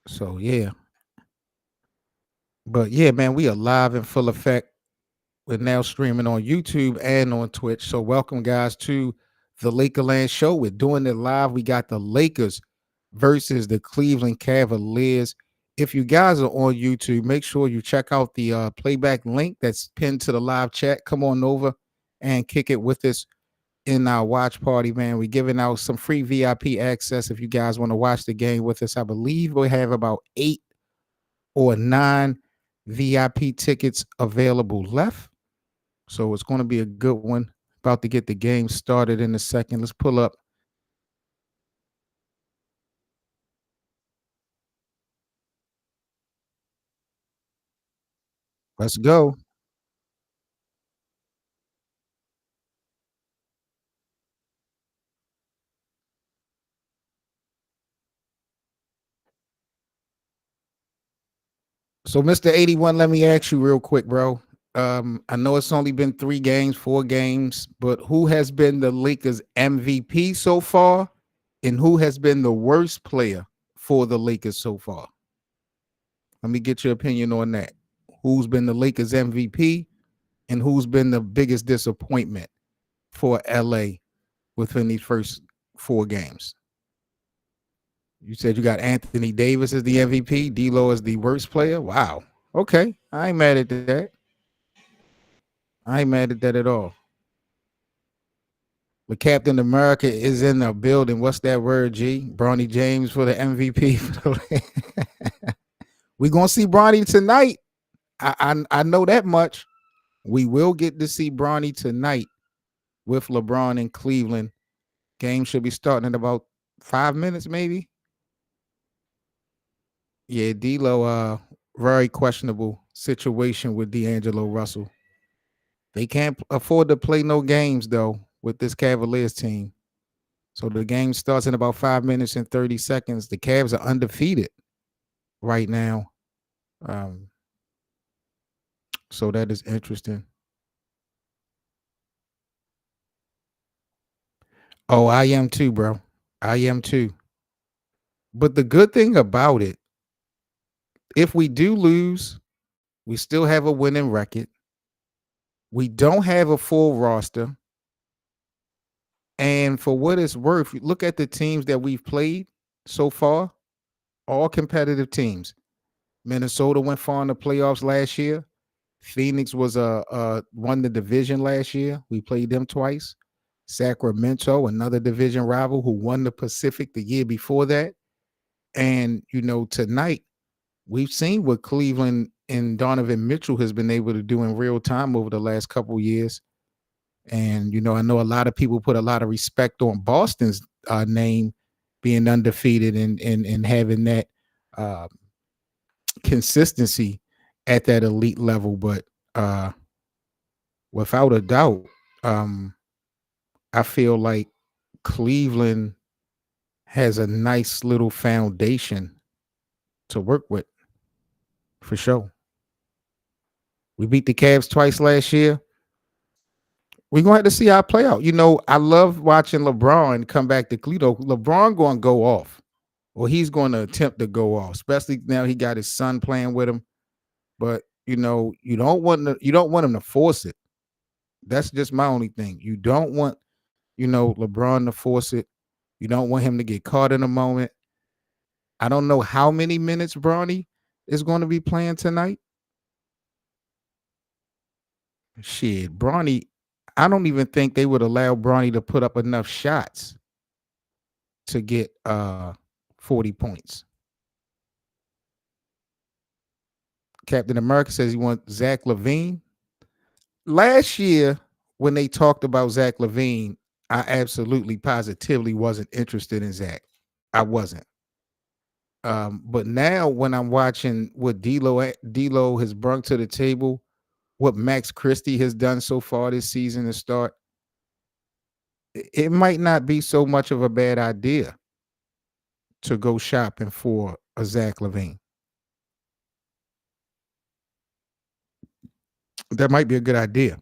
So yeah. But yeah, man, we are live in full effect. We're now streaming on YouTube and on Twitch. So welcome guys to the Lakerland show. We're doing it live. We got the Lakers versus the Cleveland Cavaliers. If you guys are on YouTube, make sure you check out the playback link that's pinned to the live chat. Come on over and kick it with us in our watch party, man. We're giving out some free VIP access if you guys want to watch the game with us. I believe we have about 8 or 9 VIP tickets available left. So it's going to be a good one. About to get the game started in a second. Let's pull up. Let's go. So, Mr. 81, let me ask you real quick, bro. I know it's only been 3 games, 4 games, but who has been the Lakers MVP so far? And who has been the worst player for the Lakers so far? Let me get your opinion on that. Who's been the Lakers MVP and who's been the biggest disappointment for LA within these first 4 games? You said you got Anthony Davis as the MVP, D'Lo as the worst player. Wow. Okay, I ain't mad at that. I ain't mad at that at all. But Captain America is in the building. What's that word, G? Bronny James for the MVP. We gonna see Bronny tonight. I know that much. We will get to see Bronny tonight with LeBron in Cleveland. Game should be starting in about 5 minutes, maybe. Yeah, D'Lo, very questionable situation with D'Angelo Russell. They can't afford to play no games though with this Cavaliers team. So the game starts in about 5 minutes and 30 seconds. The Cavs are undefeated right now. Um, so that is interesting. Oh, I am too, bro. I am too. But the good thing about it, if we do lose, we still have a winning record. We don't have a full roster. And for what it's worth, look at the teams that we've played so far, all competitive teams. Minnesota went far in the playoffs last year. Phoenix was won the division last year. We played them twice. Sacramento, another division rival who won the Pacific the year before that. And tonight we've seen what Cleveland and Donovan Mitchell has been able to do in real time over the last couple of years. And I know a lot of people put a lot of respect on Boston's name being undefeated and having that uh, consistency at that elite level. But without a doubt, um, I feel like Cleveland has a nice little foundation to work with for sure. We beat the Cavs twice last year. We're gonna have to see how it play out. I love watching LeBron come back to Cleveland. LeBron gonna go off, or he's going to attempt to go off, especially now he got his son playing with him. But you don't want him to force it. That's just my only thing. You don't want LeBron to force it. You don't want him to get caught in a moment. I don't know how many minutes Bronny is going to be playing tonight. Shit, Bronny, I don't even think they would allow Bronny to put up enough shots to get 40 points. Captain America says he wants Zach LaVine. Last year, when they talked about Zach LaVine, I absolutely positively wasn't interested in Zach. I wasn't. But now when I'm watching what D'Lo has brought to the table, what Max Christie has done so far this season to start, it might not be so much of a bad idea to go shopping for a Zach LaVine. That might be a good idea.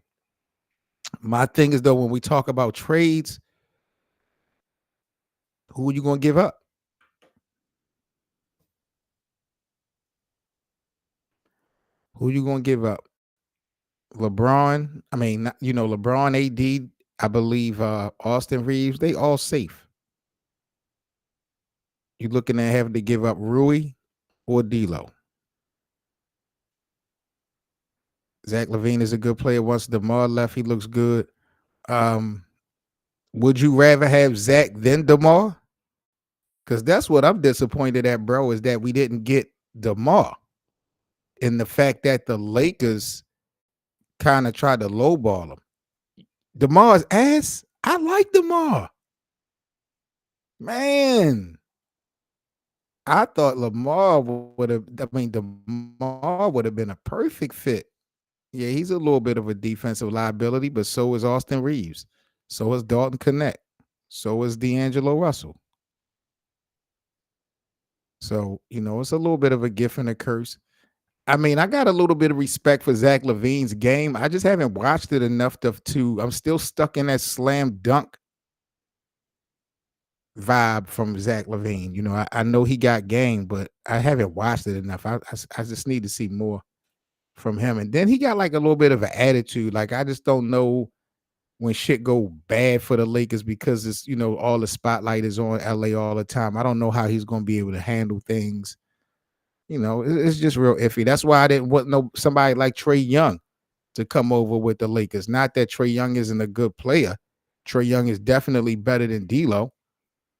My thing is though, when we talk about trades, who are you going to give up? Who you gonna give up? LeBron. I mean, LeBron, AD. I believe Austin Reeves. They all safe. You looking at having to give up Rui or D'Lo? Zach Levine is a good player. Once DeMar left, he looks good. Um, would you rather have Zach than DeMar? Because that's what I'm disappointed at, bro, is that we didn't get DeMar. And the fact that the Lakers kind of tried to lowball him. DeMar's ass. I like DeMar. Man, I thought Lamar would have. I mean, DeMar would have been a perfect fit. Yeah, he's a little bit of a defensive liability, but so is Austin Reeves. So is Dalton Connect. So is D'Angelo Russell. So, it's a little bit of a gift and a curse. I mean, I got a little bit of respect for Zach Levine's game. I just haven't watched it enough to I'm still stuck in that slam dunk vibe from Zach Levine. I know he got game, but I haven't watched it enough. I just need to see more from him. And then he got like a little bit of an attitude. Like I just don't know when shit go bad for the Lakers because it's all the spotlight is on LA all the time. I don't know how he's going to be able to handle things. It's just real iffy. That's why I didn't want somebody like Trae Young to come over with the Lakers. Not that Trae Young isn't a good player. Trae Young is definitely better than D'Lo,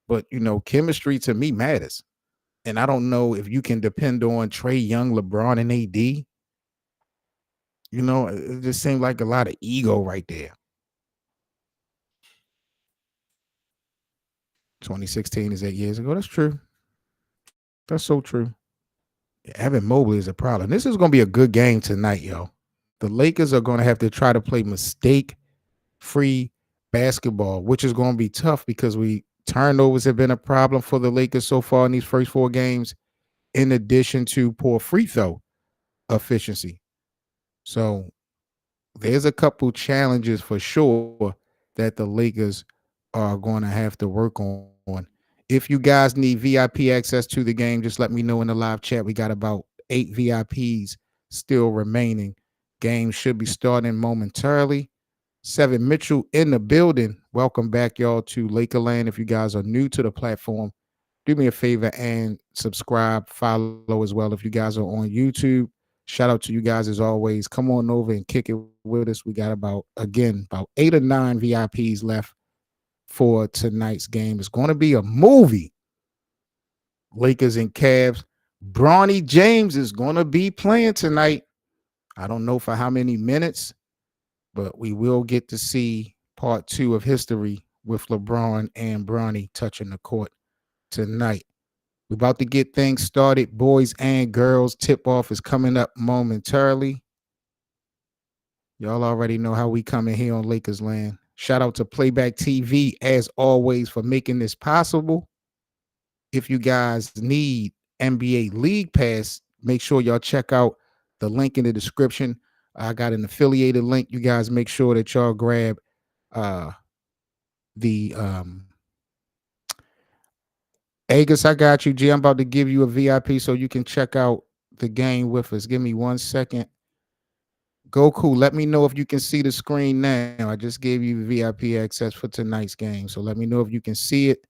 but chemistry to me matters. And I don't know if you can depend on Trae Young, LeBron, and AD. It just seemed like a lot of ego right there. 2016 is 8 years ago. That's true. That's so true. Evan Mobley is a problem. This is going to be a good game tonight, yo. The Lakers are going to have to try to play mistake-free basketball, which is going to be tough because turnovers have been a problem for the Lakers so far in these first 4 games, in addition to poor free throw efficiency. So there's a couple challenges for sure that the Lakers are going to have to work on. If you guys need VIP access to the game, just let me know in the live chat. We got about 8 VIPs still remaining. Game should be starting momentarily. Seven Mitchell in the building. Welcome back, y'all, to Lakerland. If you guys are new to the platform, do me a favor and subscribe, follow as well. If you guys are on YouTube, shout out to you guys as always. Come on over and kick it with us. We got about 8 or 9 VIPs left for tonight's game. It's going to be a movie. Lakers and Cavs. Bronny James is going to be playing tonight. I don't know for how many minutes, but we will get to see part 2 of history with LeBron and Bronny touching the court tonight. We're about to get things started. Boys and girls, tip-off is coming up momentarily. Y'all already know how we come in here on Lakers Land. Shout out to Playback TV, as always, for making this possible. If you guys need NBA League Pass, make sure y'all check out the link in the description. I got an affiliated link. You guys make sure that y'all grab the Agus, I got you, G. I'm about to give you a VIP so you can check out the game with us. Give me 1 second. Goku, let me know if you can see the screen now. I just gave you VIP access for tonight's game. So let me know if you can see it.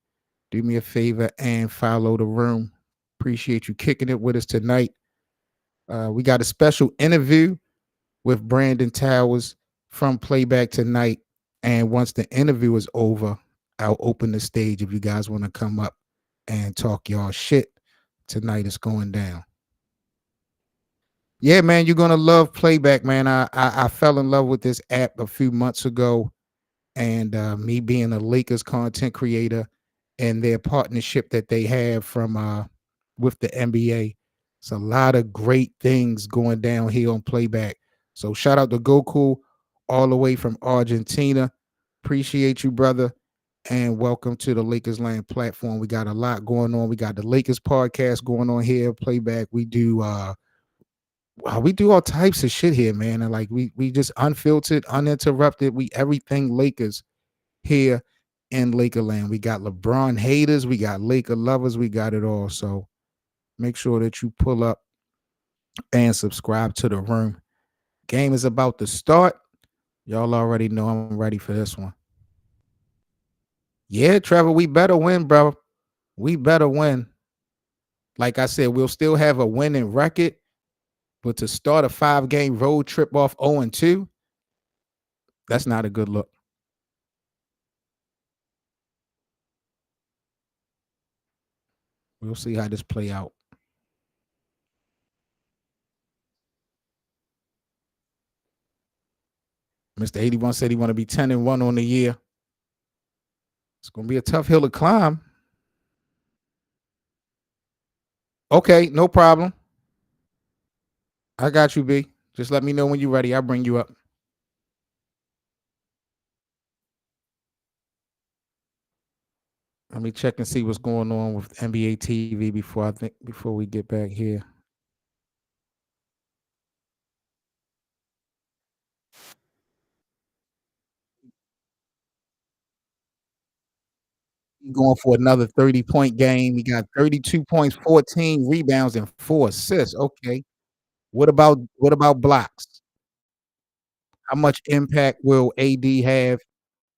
Do me a favor and follow the room. Appreciate you kicking it with us tonight. We got a special interview with Brandon Towers from Playback tonight. And once the interview is over, I'll open the stage if you guys want to come up and talk y'all shit. Tonight is going down. Yeah, man, you're gonna love Playback, man. I fell in love with this app a few months ago, and me being a Lakers content creator and their partnership that they have from with the NBA. It's a lot of great things going down here on Playback. So shout out to Goku all the way from Argentina. Appreciate you, brother. And welcome to the Lakers Land platform. We got a lot going on. We got the Lakers podcast going on here, Playback. We do all types of shit here, man. And like we just unfiltered, uninterrupted. We everything Lakers here in Lakerland. We got LeBron haters, we got Laker lovers, we got it all. So make sure that you pull up and subscribe to the room. Game is about to start. Y'all already know I'm ready for this one. Yeah, Trevor, we better win, bro. We better win. Like I said, we'll still have a winning record, but to start a 5-game road trip off 0-2, that's not a good look. We'll see how this play out. Mr. 81 said he want to be 10-1 on the year. It's gonna be a tough hill to climb. Okay, no problem. I got you, B. Just let me know when you're ready. I'll bring you up. Let me check and see what's going on with NBA TV before we get back here. Going for another 30-point game. He got 32 points, 14 rebounds, and 4 assists. Okay. What about blocks? How much impact will AD have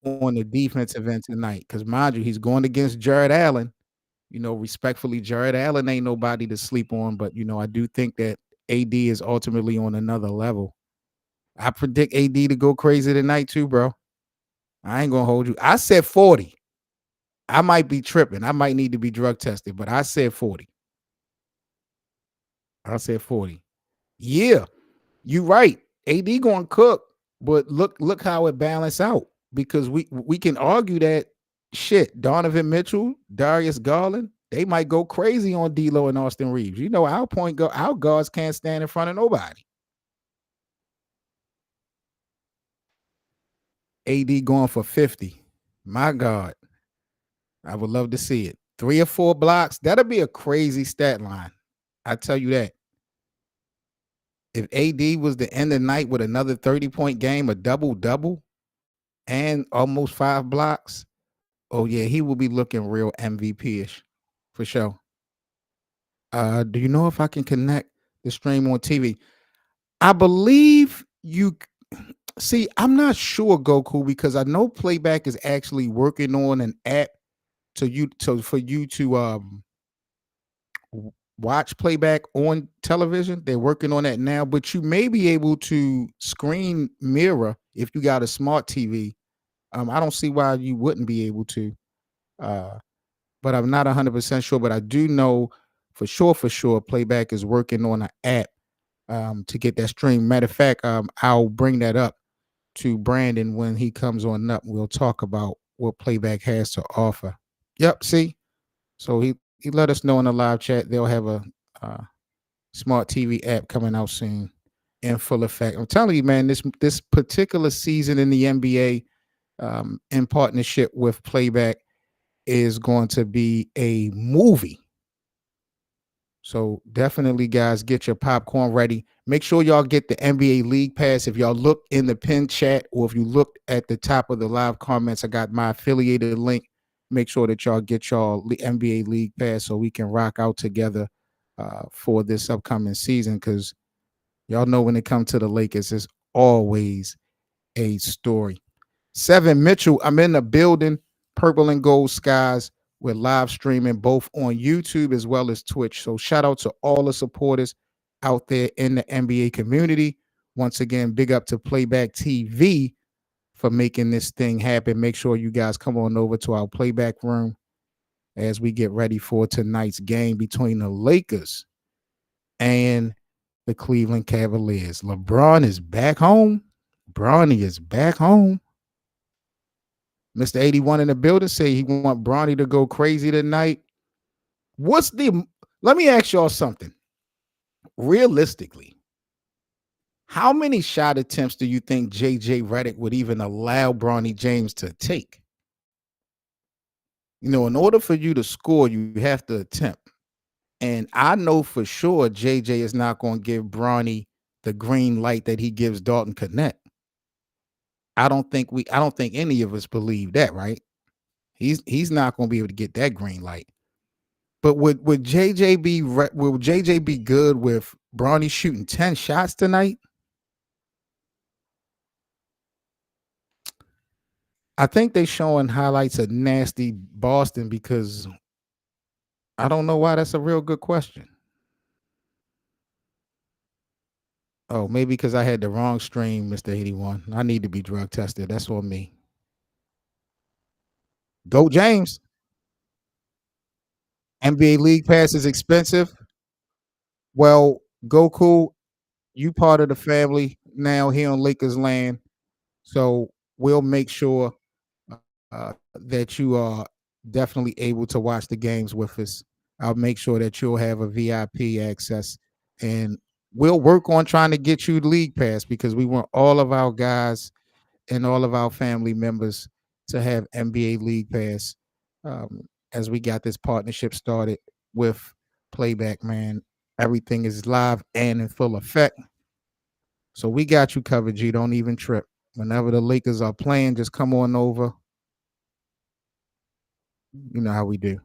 on the defensive end tonight? Because mind you, he's going against Jared Allen. Respectfully, Jared Allen ain't nobody to sleep on, but I do think that AD is ultimately on another level. I predict AD to go crazy tonight too, bro. I ain't gonna hold you. I said 40. I might be tripping. I might need to be drug tested, but I said 40. I said 40. Yeah, you right. AD going to cook, but look how it balanced out because we can argue that shit. Donovan Mitchell, Darius Garland, they might go crazy on D'Lo and Austin Reeves. Our guards can't stand in front of nobody. AD going for 50. My God, I would love to see it. 3 or 4 blocks. That'll be a crazy stat line. I tell you that. If AD was to end the night with another 30-point game, a double-double, and almost 5 blocks, oh yeah, he will be looking real MVP-ish for sure. Do you know if I can connect the stream on TV? I believe you see, I'm not sure, Goku, because I know Playback is actually working on an app for you to watch Playback on television. They're working on that now, but you may be able to screen mirror if you got a smart TV. I don't see why you wouldn't be able to, but I'm not 100% sure. But I do know for sure, Playback is working on an app to get that stream. Matter of fact, I'll bring that up to Brandon when he comes on up. We'll talk about what Playback has to offer. Yep, see, so he let us know in the live chat they'll have a smart TV app coming out soon in full effect. I'm telling you, man, this particular season in the NBA, in partnership with Playback, is going to be a movie. So definitely, guys, get your popcorn ready. Make sure y'all get the NBA League Pass. If y'all look in the pin chat or if you look at the top of the live comments, I got my affiliated link. Make sure that y'all get y'all NBA League Pass so we can rock out together for this upcoming season. Because y'all know when it comes to the Lakers, it's always a story. 7 Mitchell, I'm in the building. Purple and Gold Skies. We're live streaming both on YouTube as well as Twitch. So shout out to all the supporters out there in the NBA community. Once again, big up to Playback TV for making this thing happen. Make sure you guys come on over to our playback room as we get ready for tonight's game between the Lakers and the Cleveland Cavaliers. LeBron is back home. Bronny is back home. Mr. 81 in the building say he want Bronny to go crazy tonight. Let me ask y'all something. Realistically, how many shot attempts do you think JJ Redick would even allow Bronny James to take? In order for you to score, you have to attempt. And I know for sure JJ is not going to give Bronny the green light that he gives Dalton Connect. I don't think any of us believe that, right? He's not going to be able to get that green light. But will JJ be good with Bronny shooting 10 shots tonight. I think they showing highlights of nasty Boston because I don't know why. That's a real good question. Oh, maybe because I had the wrong stream, Mr. 81. I need to be drug tested. That's on me. Go James. NBA League Pass is expensive. Well, Goku, you part of the family now here on Lakers land. So we'll make sure that you are definitely able to watch the games with us. I'll make sure that you'll have a VIP access, and we'll work on trying to get you the league pass because we want all of our guys and all of our family members to have NBA league pass. As we got this partnership started with Playback, man, everything is live and in full effect. So we got you covered, G. Don't even trip. Whenever the Lakers are playing, just come on over. You know how we do.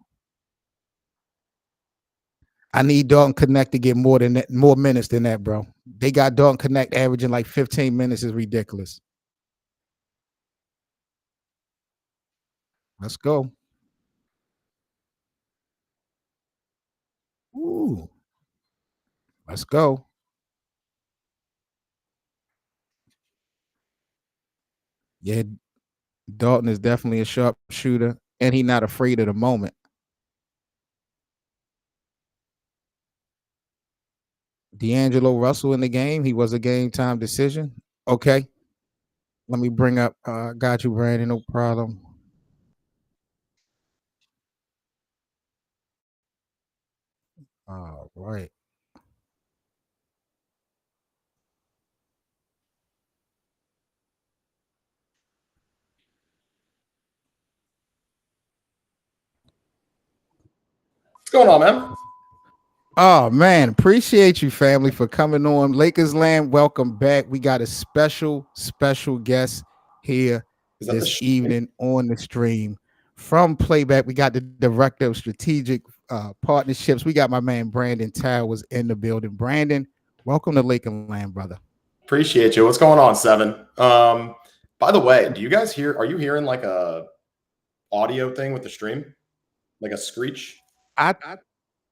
I need Dalton Connect to get more than that, more minutes than that, bro. They got Dalton Connect averaging like 15 minutes is ridiculous. Let's go. Ooh, let's go. Yeah, Dalton is definitely a sharp shooter, and he's not afraid of the moment. D'Angelo Russell in the game. He was a game time decision. Okay. Let me bring up got you, Brandon. No problem. All right. What's going on, man? Oh man, appreciate you, family, for coming on. Lakers Land, welcome back. We got a special guest here Is that the this stream? evening on the stream from Playback. We got the director of strategic partnerships. We got my man Brandon Towers in the building. Brandon, welcome to Lakers Land, brother. Appreciate you. What's going on, Seven? By the way, do you guys hear? Are you hearing like a audio thing with the stream, like a screech? I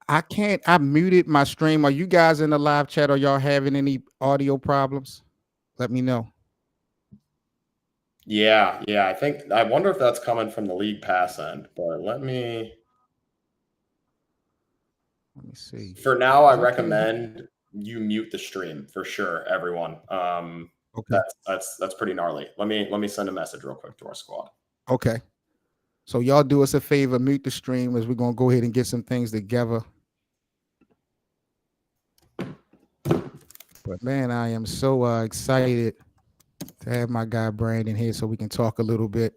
I can't. I muted my stream. Are you guys in the live chat? Are y'all having any audio problems? Let me know. Yeah. I think I wonder if that's coming from the league pass end. But let me. Let me see. For now, I Because I can't hear. recommend you mute the stream for sure, everyone. Okay. That's pretty gnarly. Let me send a message real quick to our squad. Okay. So y'all do us a favor, mute the stream as we're gonna go ahead and get some things together. But man, I am so excited to have my guy Brandon here so we can talk a little bit.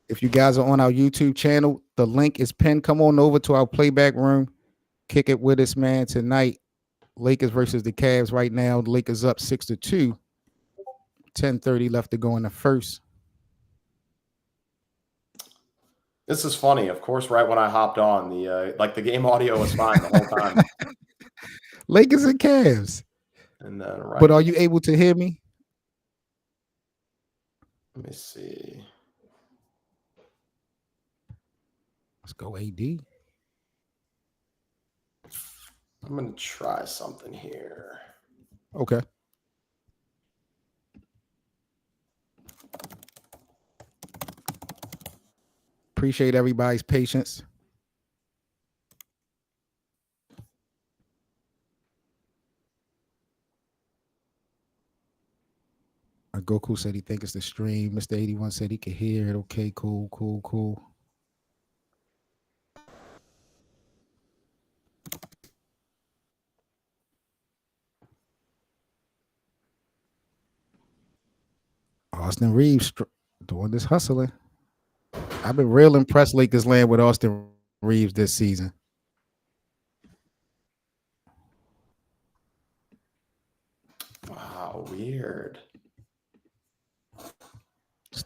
If you guys are on our YouTube channel, the link is pinned. Come on over to our playback room. Kick it with us, man. Tonight, Lakers versus the Cavs right now. The Lakers up 6-2. 10:30 left to go in the first. This is funny. Of course, right when I hopped on, the game audio was fine the whole time, Lakers and Cavs. and then right. But are you able to hear me? Let me see. Let's go, AD. I'm gonna try something here. Okay. Appreciate everybody's patience. Goku said he think it's the stream. Mr. 81 said he could hear it. Okay, cool. Austin Reeves doing this hustling. I've been real impressed Lakers land with Austin Reeves this season. Wow, weird.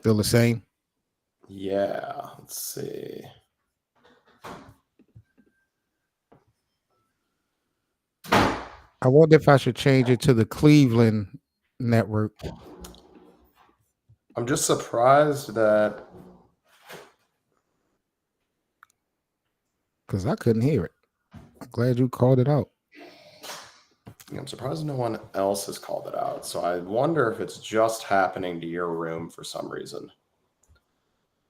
Still the same? Yeah, let's see. I wonder if I should change it to the Cleveland network I'm just surprised that because I couldn't hear it. I'm glad you called it out. I'm surprised no one else has called it out. So I wonder if it's just happening to your room for some reason.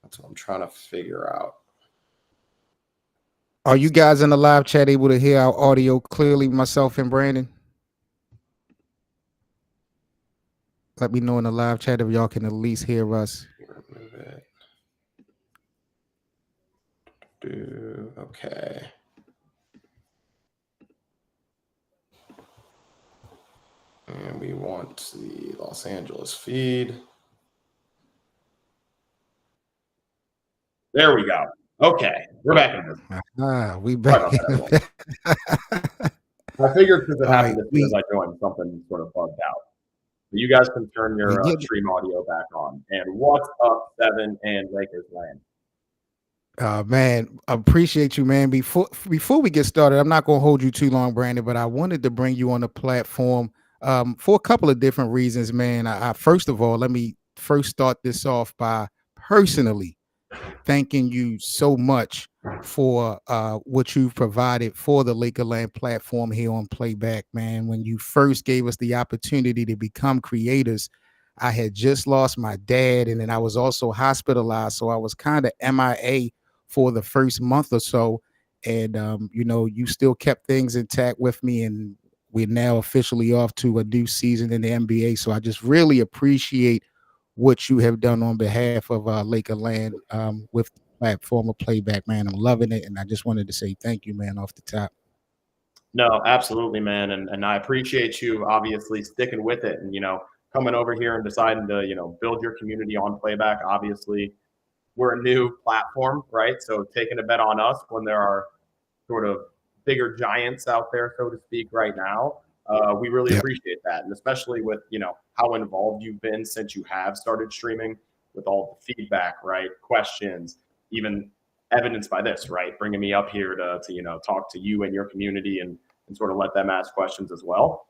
That's what I'm trying to figure out. Are you guys in the live chat able to hear our audio clearly, myself and Brandon? Let me know in the live chat if y'all can at least hear us. Remove it. Okay. And we want the Los Angeles feed. There we go. Okay, we're back in this. We back. I figured because it All happened right, as soon as I joined, something sort of bugged out. But you guys can turn your stream audio back on. And what's up, Seven and Lakers land? Man, I appreciate you, man. Before we get started, I'm not going to hold you too long, Brandon, but I wanted to bring you on the platform for a couple of different reasons, man. I first of all, let me first start this off by personally thanking you so much for what you've provided for the Lakerland platform here on Playback, man. When you first gave us the opportunity to become creators, I had just lost my dad, and then I was also hospitalized, so I was kind of MIA for the first month or so. And you still kept things intact with me, and we're now officially off to a new season in the NBA. So I just really appreciate what you have done on behalf of Lakerland with the platform of Playback, man. I'm loving it, and I just wanted to say thank you, man, off the top. No, absolutely, man, and I appreciate you obviously sticking with it, and coming over here and deciding to build your community on Playback. Obviously, we're a new platform, right? So taking a bet on us when there are sort of bigger giants out there, so to speak, right now. We really appreciate that. And especially with, how involved you've been since you have started streaming with all the feedback, right? Questions, even evidenced by this, right? Bringing me up here to talk to you and your community and sort of let them ask questions as well.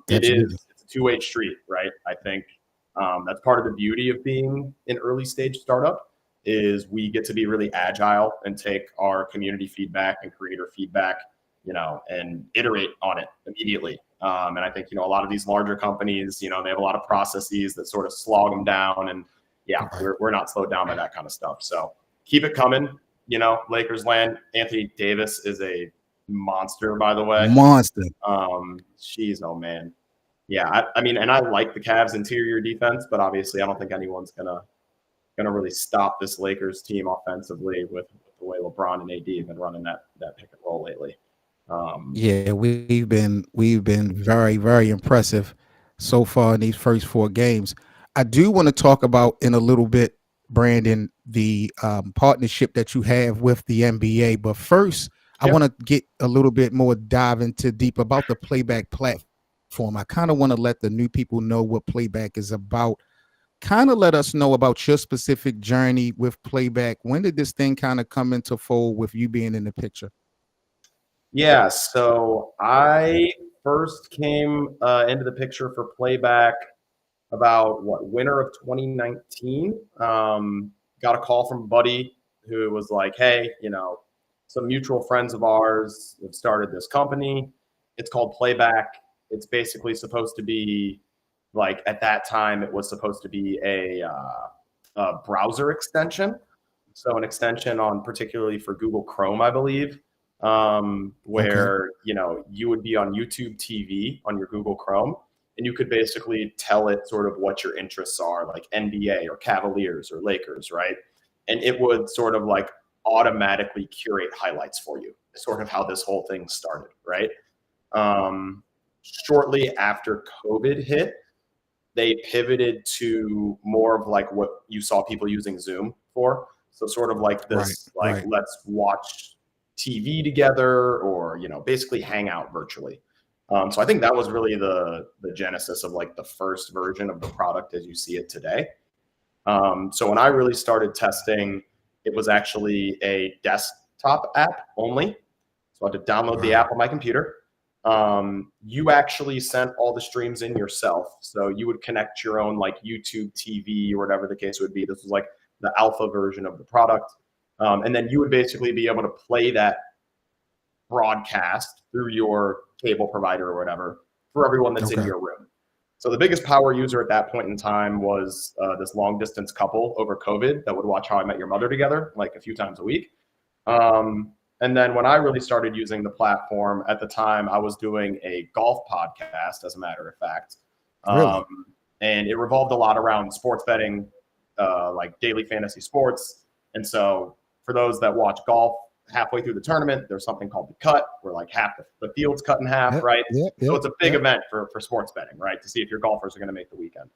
It's a two-way street, right? I think that's part of the beauty of being an early stage startup is we get to be really agile and take our community feedback and creator feedback, and iterate on it immediately. And I think, a lot of these larger companies, they have a lot of processes that sort of slog them down. And we're not slowed down by that kind of stuff. So keep it coming. Lakers land. Anthony Davis is a monster, by the way. Monster. Jeez, oh man. Yeah, I mean, and I like the Cavs' interior defense, but obviously I don't think anyone's gonna really stop this Lakers team offensively with the way LeBron and AD have been running that pick and roll lately. We've been very, very impressive so far in these first 4 games. I do want to talk about in a little bit, Brandon, the partnership that you have with the NBA. But first, I want to get a little bit more dive into deep about the Playback platform. I kind of want to let the new people know what Playback is about. Kind of let us know about your specific journey with Playback. When did this thing kind of come into fold with you being in the picture? Yeah, so I first came into the picture for Playback about winter of 2019. Got a call from a buddy who was like, hey, some mutual friends of ours have started this company. It's called Playback. It's basically supposed to be like, at that time, it was supposed to be a browser extension. So an extension on particularly for Google Chrome, I believe, where, you would be on YouTube TV on your Google Chrome, and you could basically tell it sort of what your interests are, like NBA or Cavaliers or Lakers, right? And it would sort of like automatically curate highlights for you, sort of how this whole thing started, right? Shortly after COVID hit, they pivoted to more of like what you saw people using Zoom for. So sort of like this, let's watch TV together or, basically hang out virtually. So I think that was really the genesis of like the first version of the product as you see it today. So when I really started testing, it was actually a desktop app only. So I had to download the Wow. app on my computer. You actually sent all the streams in yourself. So you would connect your own like YouTube TV or whatever the case would be. This was like the alpha version of the product. And then you would basically be able to play that broadcast through your cable provider or whatever for everyone that's in Okay. your room. So the biggest power user at that point in time was this long distance couple over COVID that would watch How I Met Your Mother together like a few times a week. And then when I really started using the platform at the time, I was doing a golf podcast, as a matter of fact. Really? Um, and it revolved a lot around sports betting, like daily fantasy sports. And so for those that watch golf, halfway through the tournament, there's something called the cut, where like half the field's cut in half, Yep. right? Yep. So Yep. it's a big Yep. event for sports betting, right? To see if your golfers are going to make the weekend.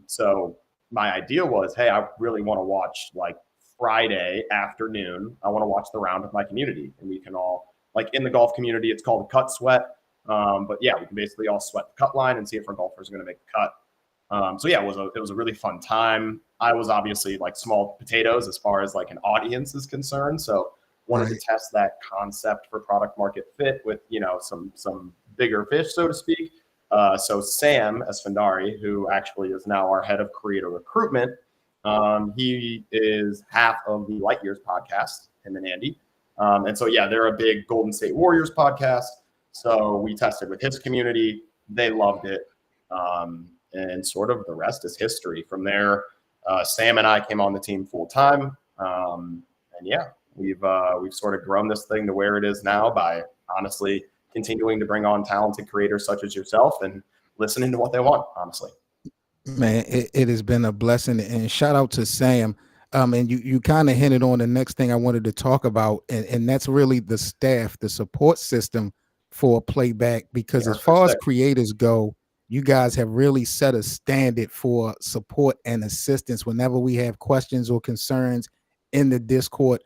So my idea was, hey, I really want to watch like Friday afternoon. I want to watch the round with my community, and we can all like in the golf community, it's called the cut sweat. But yeah, we can basically all sweat the cut line and see if our golfers are going to make the cut. So yeah, it was a really fun time. I was obviously like small potatoes as far as like an audience is concerned. So wanted to Right. test that concept for product market fit with, some bigger fish, so to speak. So Sam Esfandari, who actually is now our head of creator recruitment, he is half of the Light Years podcast, him and Andy. And so, yeah, they're a big Golden State Warriors podcast. So we tested with his community. They loved it. And sort of the rest is history. From there, Sam and I came on the team full time. And yeah, we've sort of grown this thing to where it is now by honestly continuing to bring on talented creators such as yourself and listening to what they want, honestly. Man, it has been a blessing, and shout out to Sam. And you kind of hinted on the next thing I wanted to talk about, and that's really the staff, the support system for playback. Because Yeah, as for far as sick. creators go, you guys have really set a standard for support and assistance whenever we have questions or concerns in the Discord.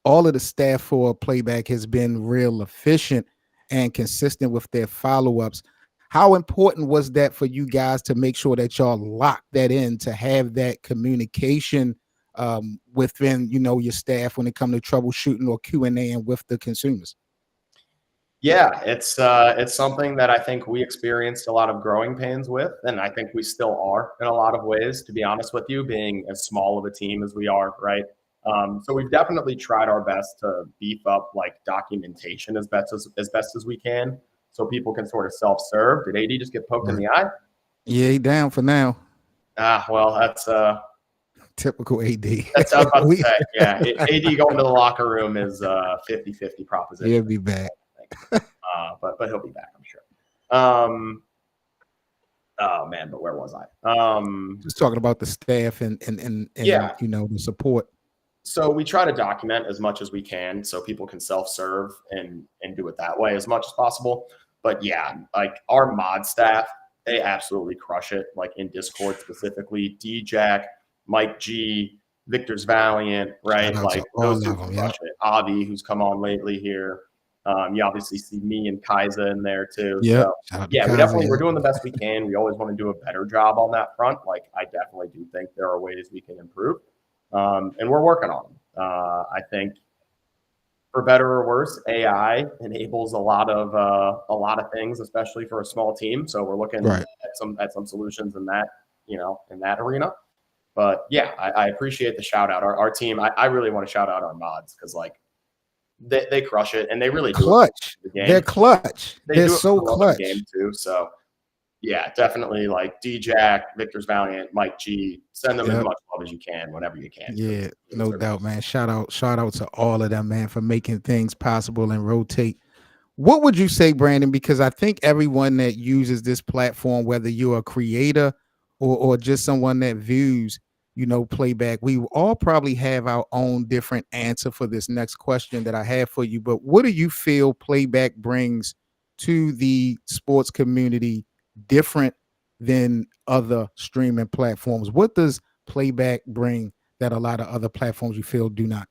All of the staff for playback has been real efficient and consistent with their follow-ups. How important was that for you guys to make sure that y'all lock that in to have that communication within your staff when it comes to troubleshooting or Q&A and with the consumers? Yeah, it's something that I think we experienced a lot of growing pains with, and I think we still are in a lot of ways. To be honest with you, being as small of a team as we are, right? So we've definitely tried our best to beef up like documentation as best as we can, so people can sort of self-serve. Did AD just get poked in Right. the eye? Yeah, he down for now. Well, Typical AD. that's I was about to we say. Yeah, AD going to the locker room is a 50-50 He'll proposition. be back. But he'll be back, I'm sure. Oh man, but where was I? Just talking about the staff and Yeah. the support. So we try to document as much as we can so people can self-serve and do it that way as much as possible. But yeah, like our mod staff, they absolutely crush it. Like in Discord specifically, D-Jack, Mike G, Victor's Valiant, right? Shout out to Like all those of dudes them. crush Yep. it. Avi, who's come on lately here. You obviously see me and Kaiza in there too. Yep. So Shout out to yeah, Kazi. we're doing the best we can. We always want to do a better job on that front. Like I definitely do think there are ways we can improve. And we're working on them. I think, for better or worse, AI enables a lot of things, especially for a small team. So we're looking Right. at some solutions in that arena. But yeah, I appreciate the shout out. Our team, I really want to shout out our mods because like they crush it and they really do it Clutch. for the game. They're clutch. They They're do it so for the love of clutch. the game too. So yeah, definitely like D-Jack, Victor's Valiant, Mike G. Send them as Yep. much love as you can whenever you can. Yeah, no doubt, man. Shout out to all of them, man, for making things possible and rotate. What would you say, Brandon? Because I think everyone that uses this platform, whether you're a creator or just someone that views, playback, we all probably have our own different answer for this next question that I have for you. But what do you feel playback brings to the sports community different than other streaming platforms? What does playback bring that a lot of other platforms you feel do not?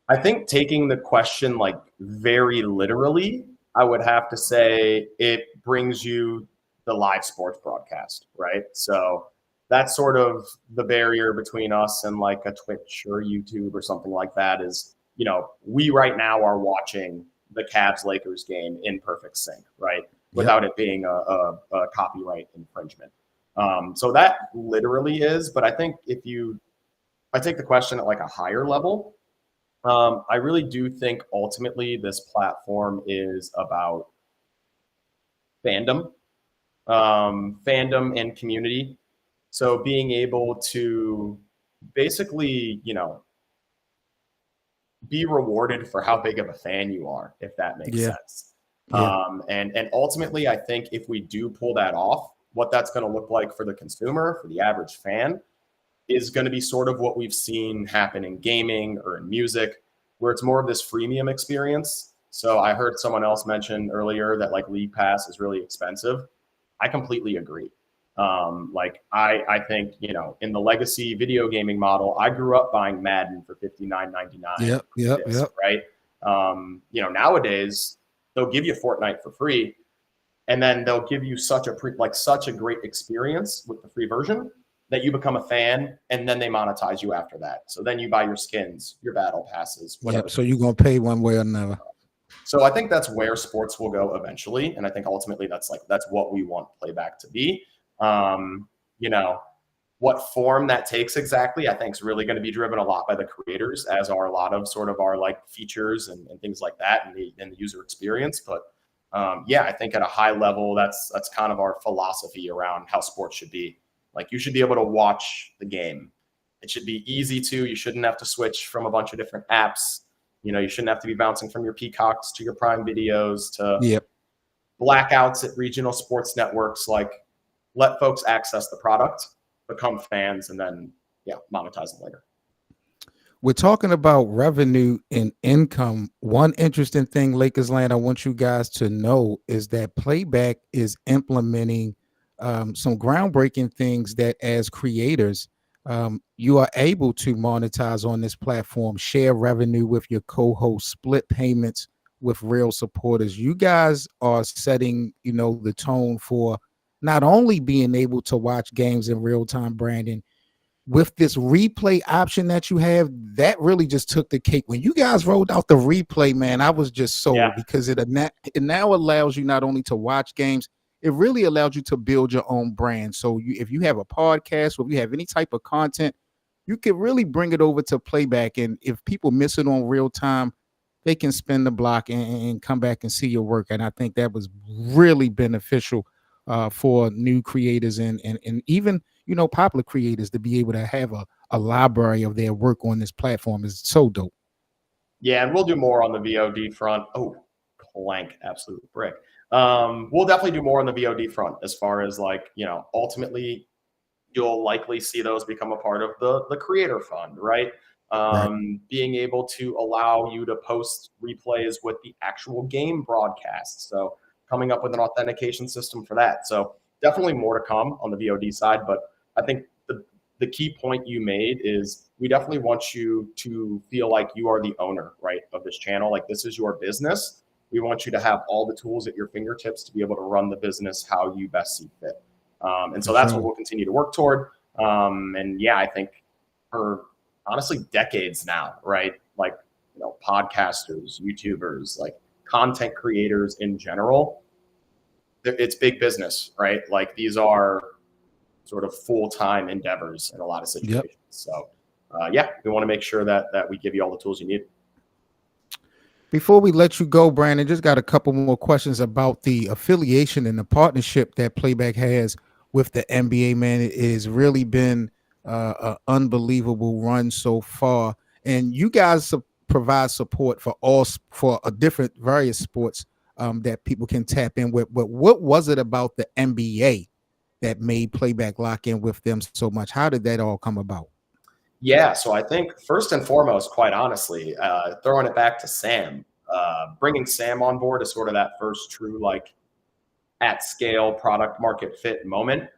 I think taking the question like very literally, I would have to say it brings you the live sports broadcast, right? So that's sort of the barrier between us and like a Twitch or YouTube or something like that is, we right now are watching the Cavs Lakers game in perfect sync, right? Yep. Without it being a copyright infringement. So that literally is, but I think I take the question at like a higher level. I really do think ultimately this platform is about fandom, fandom and community. So being able to basically, be rewarded for how big of a fan you are, if that makes Yeah. sense. Yeah. And ultimately, I think if we do pull that off, what that's going to look like for the consumer, for the average fan, is going to be sort of what we've seen happen in gaming or in music, where it's more of this freemium experience. So I heard someone else mention earlier that like League Pass is really expensive. I completely agree. Like I think, in the legacy video gaming model, I grew up buying Madden for $59.99 Yep. Yep. disc, Yep. right? Nowadays they'll give you Fortnite for free, and then they'll give you such a great experience with the free version that you become a fan, and then they monetize you after that. So then you buy your skins, your battle passes, Yep. whatever. So you're gonna pay one way or another. So I think that's where sports will go eventually, and I think ultimately that's what we want playback to be. Um, you know, what form that takes exactly, I think is really going to be driven a lot by the creators, as are a lot of sort of our like features and things like that, and the user experience. But yeah, I think at a high level, that's kind of our philosophy around how sports should be. Like you should be able to watch the game. It should be easy to. You shouldn't have to switch from a bunch of different apps. You shouldn't have to be bouncing from your Peacocks to your Prime videos to Yep. blackouts at regional sports networks. Like, let folks access the product, become fans, and then monetize them later. We're talking about revenue and income. One interesting thing, Lakers Land, I want you guys to know is that Playback is implementing some groundbreaking things that, as creators, you are able to monetize on this platform, share revenue with your co-host, split payments with real supporters. You guys are setting, the tone for not only being able to watch games in real time, Brandon, with this replay option that you have. That really just took the cake. When you guys rolled out the replay, man, I was just Yeah. sold because it now allows you not only to watch games, it really allows you to build your own brand. So if you have a podcast or if you have any type of content, you can really bring it over to Playback. And if people miss it on real time, they can spin the block and come back and see your work. And I think that was really beneficial for new creators and even popular creators to be able to have a library of their work on this platform is so dope. Yeah, and we'll do more on the VOD front. Oh, clank, absolute brick. We'll definitely do more on the VOD front as far as ultimately you'll likely see those become a part of the creator fund, right? Right. Being able to allow you to post replays with the actual game broadcast. So coming up with an authentication system for that. So definitely more to come on the VOD side. But I think the key point you made is we definitely want you to feel like you are the owner, right, of this channel. Like this is your business. We want you to have all the tools at your fingertips to be able to run the business how you best see fit. And so that's what we'll continue to work toward. And yeah, I think for honestly decades now, right? Like, podcasters, YouTubers, like content creators in general, it's big business, right? Like these are sort of full-time endeavors in a lot of situations. Yep. So yeah, we want to make sure that we give you all the tools you need. Before we let you go, Brandon, just got a couple more questions about the affiliation and the partnership that Playback has with the NBA. Man, it has really been an unbelievable run so far, and you guys provide support for a different various sports that people can tap in with. But what was it about the NBA that made Playback lock in with them so much? How did that all come about? Yeah, so I think first and foremost, quite honestly, throwing it back to Sam, bringing Sam on board is sort of that first true at scale product market fit moment.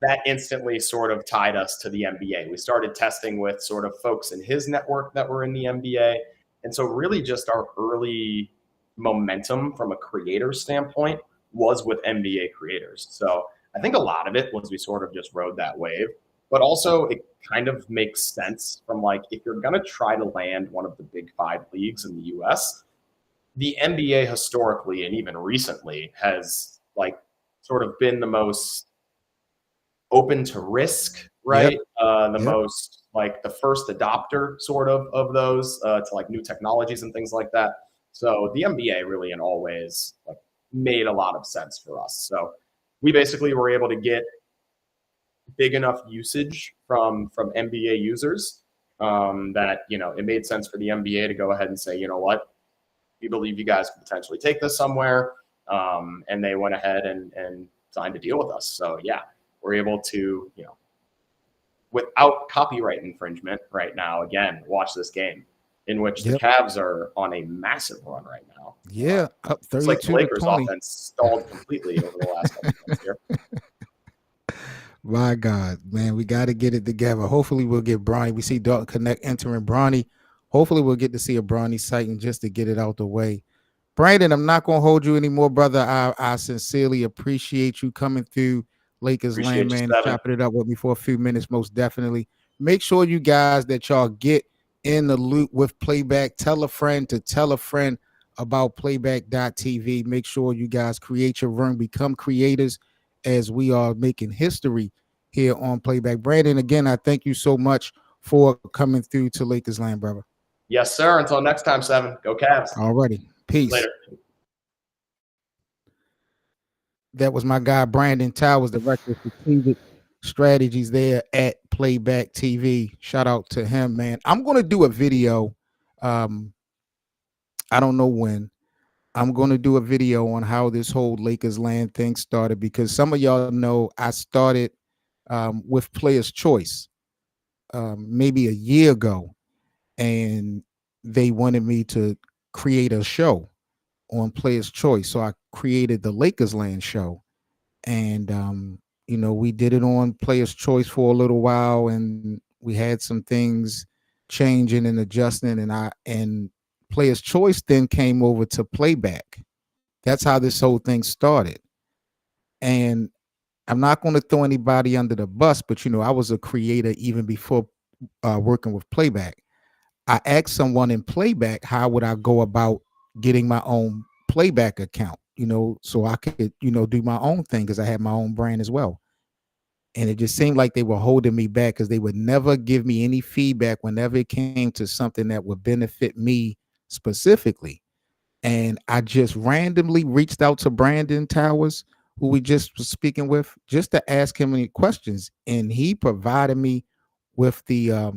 That instantly sort of tied us to the NBA. We started testing with sort of folks in his network that were in the NBA, and so really just our early momentum from a creator standpoint was with NBA creators. So I think a lot of it was we sort of just rode that wave, but also it kind of makes sense from like if you're going to try to land one of the big five leagues in the US, the NBA historically and even recently has like sort of been the most open to risk, Yep. right? The Yep. most like the first adopter sort of those to like new technologies and things like that. So the NBA really in all ways like made a lot of sense for us. So we basically were able to get big enough usage from NBA users that it made sense for the NBA to go ahead and say, you know what, we believe you guys could potentially take this somewhere, and they went ahead and signed a deal with us. So yeah, we're able to without copyright infringement right now again watch this game in which the Yep. Cavs are on a massive run right now. Yeah. Up It's like the 32 to Lakers 20. offense stalled completely over the last couple of months here. My God, man, we got to get it together. Hopefully, we'll get Bronny. We see Dalton Connect entering Bronny. Hopefully, we'll get to see a Bronny sighting just to get it out the way. Brandon, I'm not going to hold you anymore, brother. I sincerely appreciate you coming through Lakers land, Appreciate you, man, and Seven. chopping it up with me for a few minutes, most definitely. Make sure you guys that y'all get in the loop with Playback. Tell a friend to tell a friend about playback.tv. Make sure you guys create your room, become creators as we are making history here on Playback. Brandon, again, I thank you so much for coming through to Lakers land, brother. Yes, sir. Until next time, Seven. Go Cavs. Alrighty. Peace. Later. That was my guy, Brandon Towers, Director of Strategic Strategies there at Playback TV. Shout out to him, man. I'm going to do a video. Um, I don't know when. I'm going to do a video on how this whole Lakers land thing started because some of y'all know I started with Players Choice maybe a year ago, and they wanted me to create a show on Players Choice. So I created the Lakers Land show. And we did it on Players Choice for a little while, and we had some things changing and adjusting, and Players Choice then came over to Playback. That's how this whole thing started. And I'm not going to throw anybody under the bus, but I was a creator even before working with Playback. I asked someone in Playback how would I go about getting my own Playback account, so I could, do my own thing because I had my own brand as well. And it just seemed like they were holding me back because they would never give me any feedback whenever it came to something that would benefit me specifically. And I just randomly reached out to Brandon Towers, who we just was speaking with, just to ask him any questions. And he provided me with the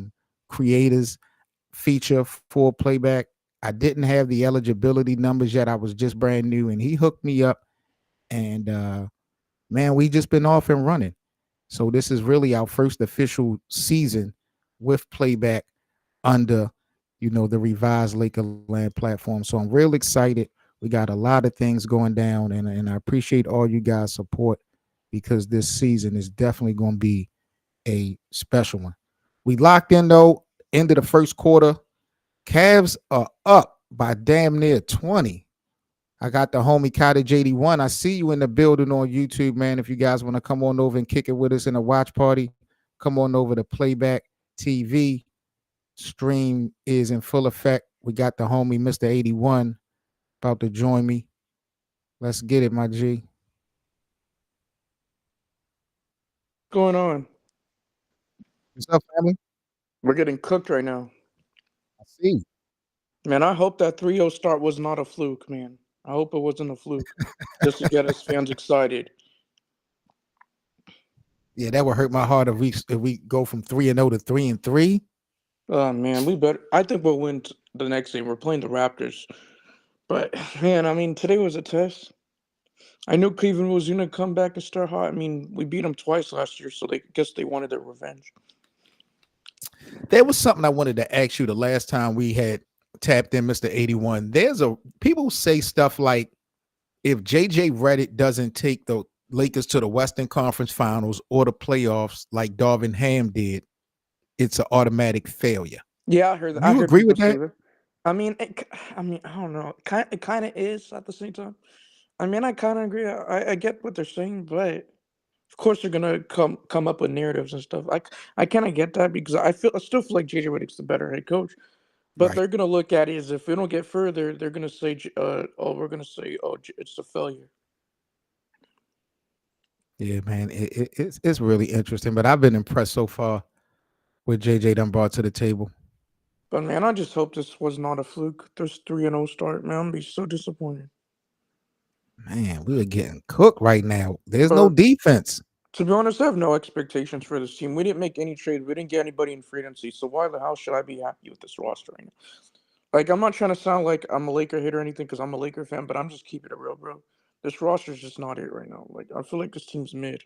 creators feature for Playback. I didn't have the eligibility numbers yet. I was just brand new, and he hooked me up. And man, we just been off and running. So this is really our first official season with Playback under, the revised Lakerland platform. So I'm real excited. We got a lot of things going down, and I appreciate all you guys' support because this season is definitely going to be a special one. We locked in though. End of the first quarter. Cavs are up by damn near 20. I got the homie Cottage 81. I see you in the building on YouTube, man. If you guys want to come on over and kick it with us in a watch party, come on over to Playback TV. Stream is in full effect. We got the homie Mr. 81 about to join me. Let's get it, my G. What's going on? What's up, family? We're getting cooked right now. I see. Man, I hope that 3-0 start was not a fluke, man. I hope it wasn't a fluke. Just to get us fans excited. Yeah, that would hurt my heart if we go from 3-0 to 3-3. Oh, man, we better. I think we'll win the next game. We're playing the Raptors. But, man, I mean, today was a test. I knew Cleveland was going to come back and start hot. I mean, we beat them twice last year, so I guess they wanted their revenge. There was something I wanted to ask you the last time we had tapped in Mr. 81. People say stuff like if JJ Redick doesn't take the Lakers to the Western Conference Finals or the playoffs like Darvin Ham did, it's an automatic failure. Yeah, I heard that. I You heard agree people with say that? that. I mean, I don't know. It kind of is at the same time. I mean, I kind of agree. I get what they're saying, but Of course, they're gonna come up with narratives and stuff. I kind of get that because I still feel like JJ Redick's the better head coach. But Right. they're gonna look at it as if we don't get further, they're gonna say, oh, we're gonna say, oh, it's a failure. Yeah, man. It's really interesting, but I've been impressed so far with JJ done brought to the table. But man, I just hope this was not a fluke. This 3-0 start, man, I'm be so disappointed. Man, we are getting cooked right now. There's no But defense. to be honest, I have no expectations for this team. We didn't make any trade. We didn't get anybody in free agency. So why the hell should I be happy with this roster right now? Like, I'm not trying to sound like I'm a Laker hater or anything because I'm a Laker fan, but I'm just keeping it real, bro. This roster's just not it right now. Like, I feel like this team's mid.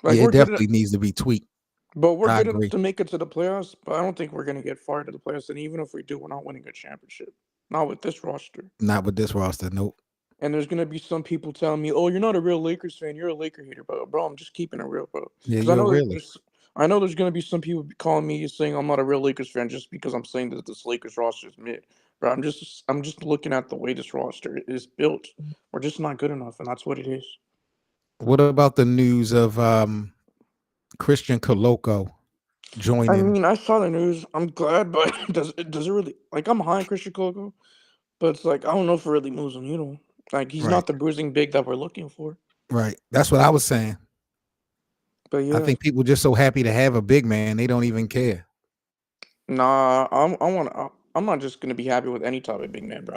Like, Yeah, it we're good. definitely needs to be tweaked. But we're I good enough agree. to make it to the playoffs. But I don't think we're gonna get far to the playoffs. And even if we do, we're not winning a championship. Not with this roster. Not with this roster. Nope. And there's gonna be some people telling me, "Oh, you're not a real Lakers fan. You're a Laker hater." But bro, I'm just keeping it real, bro. Yeah, Because I you're know really. there's gonna be some people calling me saying I'm not a real Lakers fan just because I'm saying that this Lakers roster is mid. Bro, I'm just looking at the way this roster is built. We're just not good enough, and that's what it is. What about the news of Christian Coloco I joining? mean, I saw the news. I'm glad, but does it really like I'm high on Christian Coloco? But it's like I don't know if it really moves the needle. Like he's Right. not the bruising big that we're looking for. Right. That's what I was saying. But I yeah, think people just so happy to have a big man, they don't even care. nah, I'm not just gonna be happy with any type of big man, bro.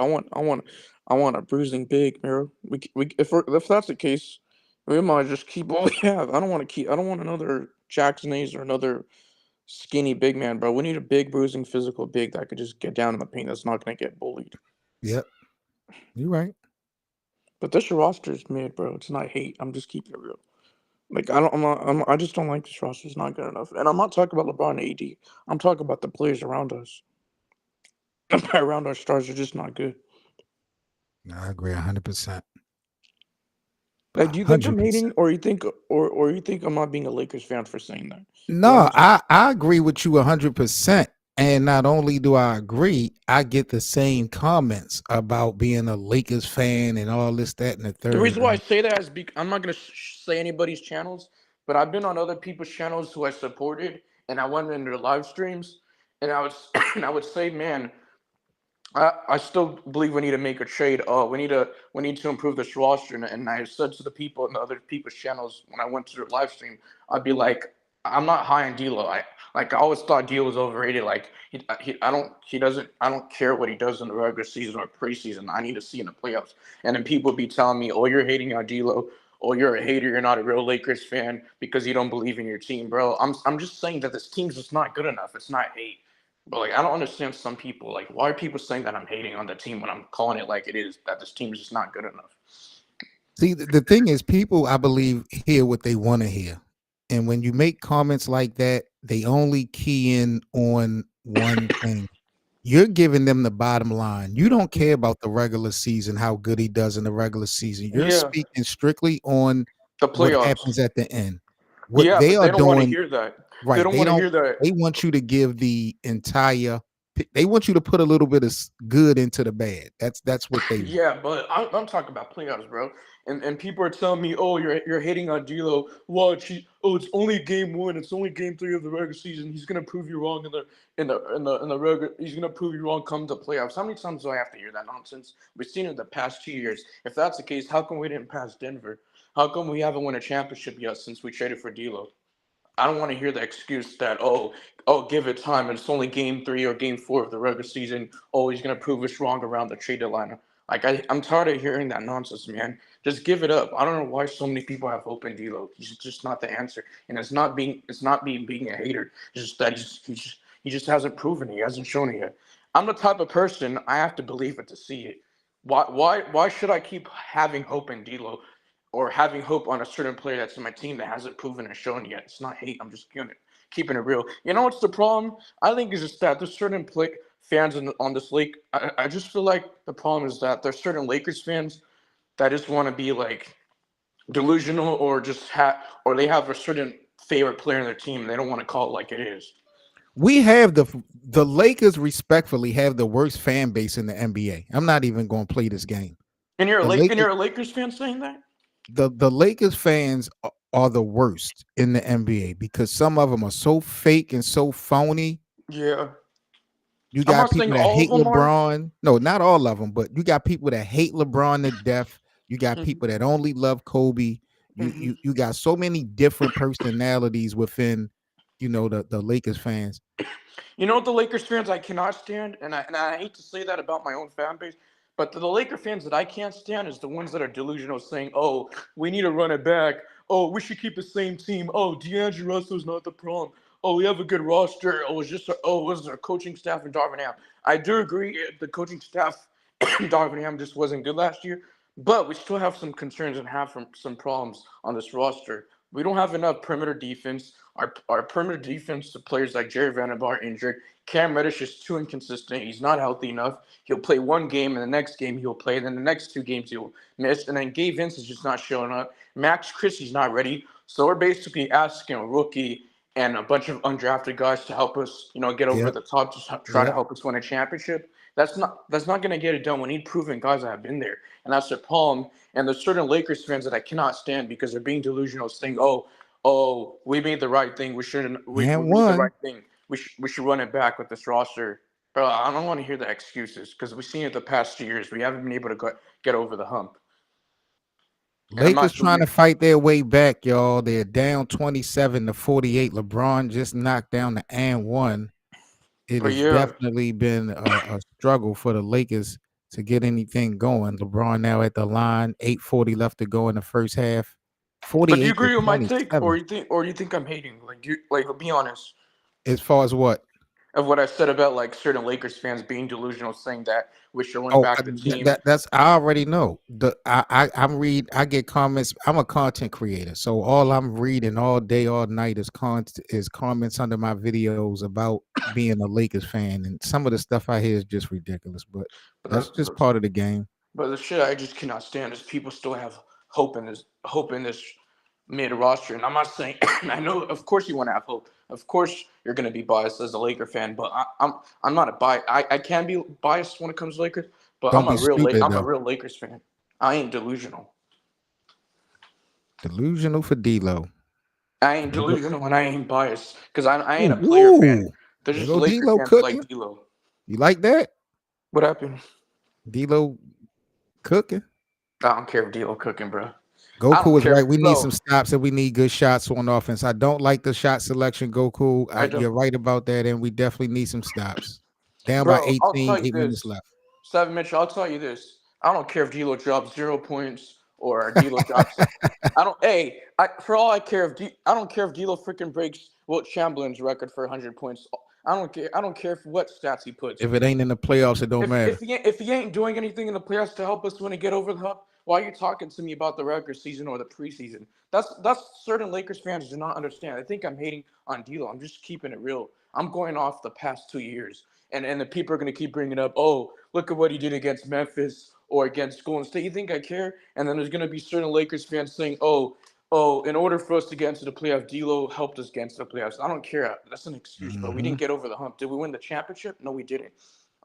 I want a bruising big, bro. If that's the case, we might just keep what we have. I don't want another Jackson Hayes or another skinny big man, bro. We need a big bruising physical big that could just get down in the paint. That's not gonna get bullied. Yep. You're right. But this roster is mid, bro. It's not hate. I'm just keeping it real. Like I don't, I'm not, I just don't like this roster. It's not good enough. And I'm not talking about LeBron and AD. I'm talking about the players around us. Around our stars are just not good. No, I agree 100%. Like, do you think I'm 100%. hating, or you think I'm not being a Lakers fan for saying that? 'Cause No, I agree with you 100%. And not only do I agree, I get the same comments about being a Lakers fan and all this, that, and the the third. reason why I say that is because I'm not gonna say anybody's channels, but I've been on other people's channels who I supported, and I went into their live streams, and I was and I would say, man, I still believe we need to make a trade. We need to improve this roster. And I said to the people in the other people's channels when I went to their live stream, I'd be like, I'm not high on D'Lo. I always thought D'Lo was overrated. Like I don't care what he does in the regular season or preseason. I need to see in the playoffs. And then people would be telling me, oh, you're hating on D'Lo. Oh, you're a hater. You're not a real Lakers fan because you don't believe in your team, bro. I'm just saying that this team's just not good enough. It's not hate. But like I don't understand some people. Like why are people saying that I'm hating on the team when I'm calling it like it is, that this team is just not good enough? See, the thing is, people, I believe, hear what they want to hear. And when you make comments like that, they only key in on one thing. You're giving them the bottom line. You don't care about the regular season, how good he does in the regular season. You're Yeah, speaking strictly on the what playoffs. happens at the end. What Yeah, they but are they don't want to doing, hear that. They right? don't want to hear that. They want you to give the entire. They want you to put a little bit of good into the bad. That's what they want. Yeah, but I'm talking about playoffs, bro. And people are telling me, oh, you're hating on D'Lo. Watch, it's only game one. It's only game three of the regular season. He's gonna prove you wrong in the regular. He's gonna prove you wrong come the playoffs. How many times do I have to hear that nonsense? We've seen it the past 2 years. If that's the case, how come we didn't pass Denver? How come we haven't won a championship yet since we traded for D'Lo? I don't want to hear the excuse that give it time. It's only game three or game four of the regular season. Oh, he's gonna prove us wrong around the trade deadline. Like I'm tired of hearing that nonsense, man. Just give it up. I don't know why so many people have hope in D'Lo. He's just not the answer, and it's not being a hater. It's just that he just hasn't proven it. He hasn't shown it yet. I'm the type of person I have to believe it to see it. Why should I keep having hope in D'Lo or having hope on a certain player that's in my team that hasn't proven and shown yet? It's not hate. I'm just keeping it real. You know what's the problem? I think is just that there's certain fans on this league. I just feel like the problem is that there's certain Lakers fans that just want to be like delusional or or they have a certain favorite player in their team and they don't want to call it like it is. We have the Lakers respectfully have the worst fan base in the NBA. I'm not even going to play this game. And you're The Lakers a Lakers fan saying that? the Lakers fans are the worst in the NBA because some of them are so fake and so phony. Yeah. You I'm got not saying people that all of hate them are. LeBron. No, not all of them, but you got people that hate LeBron to death. You got Mhm, people that only love Kobe. You mhm. you you got so many different personalities within, the Lakers fans. You know what the Lakers fans I cannot stand, and I hate to say that about my own fan base, but the Laker fans that I can't stand is the ones that are delusional, saying, "Oh, we need to run it back. Oh, we should keep the same team. Oh, D'Angelo Russell's not the problem. Oh, we have a good roster. Oh, it was our coaching staff and Darvin Ham." I do agree the coaching staff Darvin Ham just wasn't good last year, but we still have some concerns and have some problems on this roster. We don't have enough perimeter defense. Our perimeter defense players like Jerry Vanderbilt are injured. Cam Reddish is too inconsistent. He's not healthy enough. He'll play one game, and the next game he'll play. And then the next 2 games he'll miss. And then Gabe Vince is just not showing up. Max Christie's not ready. So we're basically asking a rookie and a bunch of undrafted guys to help us, get over Yep. the top to try to Yep. help us win a championship. That's not going to get it done. We need proven guys that have been there, and that's their problem. And there's certain Lakers fans that I cannot stand because they're being delusional, saying, "Oh, we made the right thing. We And made the right one. thing. We should run it back with this roster." Bro, I don't want to hear the excuses because we've seen it the past 2 years. We haven't been able to get over the hump. And I'm Lakers not trying to doing. fight their way back, y'all. They're down 27-48. LeBron just knocked down the and one. It But has yeah, definitely been a struggle for the Lakers to get anything going. LeBron now at the line, 8:40 left to go in the first half, but do you 48 to agree with my take, or 27. you think I'm hating? Be honest. As far as what? Of what I said about like certain Lakers fans being delusional, saying that we should run Oh, back the team. that's I already know. I get comments. I'm a content creator, so all I'm reading all day, all night is comments under my videos about being a Lakers fan, and some of the stuff I hear is just ridiculous. But But that's just part of the game. the shit I just cannot stand is people still have hope in this mid roster. And I'm not saying I know of course you want to have hope. Of course you're gonna be biased as a Laker fan, but I'm not a bias. I can be biased when it comes to Lakers, but Don't be stupid I'm a though. real Lakers fan. I ain't delusional. Delusional for D'Lo. I ain't There go, delusional and I ain't biased because I ain't a ooh, player fan. ooh. There's There just go Laker D'Lo fans that like cooking. D'Lo. You like that? What happened? D'Lo cooking. I don't care if D'Lo cooking, bro. I Goku don't is care, right. We need some bro. stops and we need good shots on offense. I don't like the shot selection, Goku. I don't, You're right about that, and we definitely need some stops. Down by bro. I'll 18, tell you 8 minutes this, left. Seven Mitchell. I'll tell you this. I don't care if D'Lo drops 0 points or D'Lo drops. I don't. Hey, for all I care if I don't care if D'Lo freaking breaks Wilt Chamberlain's record for 100 points. I don't care. I don't care what stats he puts. If it ain't in the playoffs, it don't If matter. if he ain't doing anything in the playoffs to help us win and get over the hump, why are you talking to me about the regular season or the preseason? That's certain Lakers fans do not understand. I think I'm hating on D'Lo. I'm just keeping it real. I'm going off the past 2 years, and the people are gonna keep bringing up. Oh, look at what he did against Memphis or against Golden State. You think I care? And then there's gonna be certain Lakers fans saying, oh, in order for us to get into the playoffs, D'Lo helped us get into the playoffs. I don't care. That's an excuse, but we Hmm. didn't get over the hump. Did we win the championship? No, we didn't.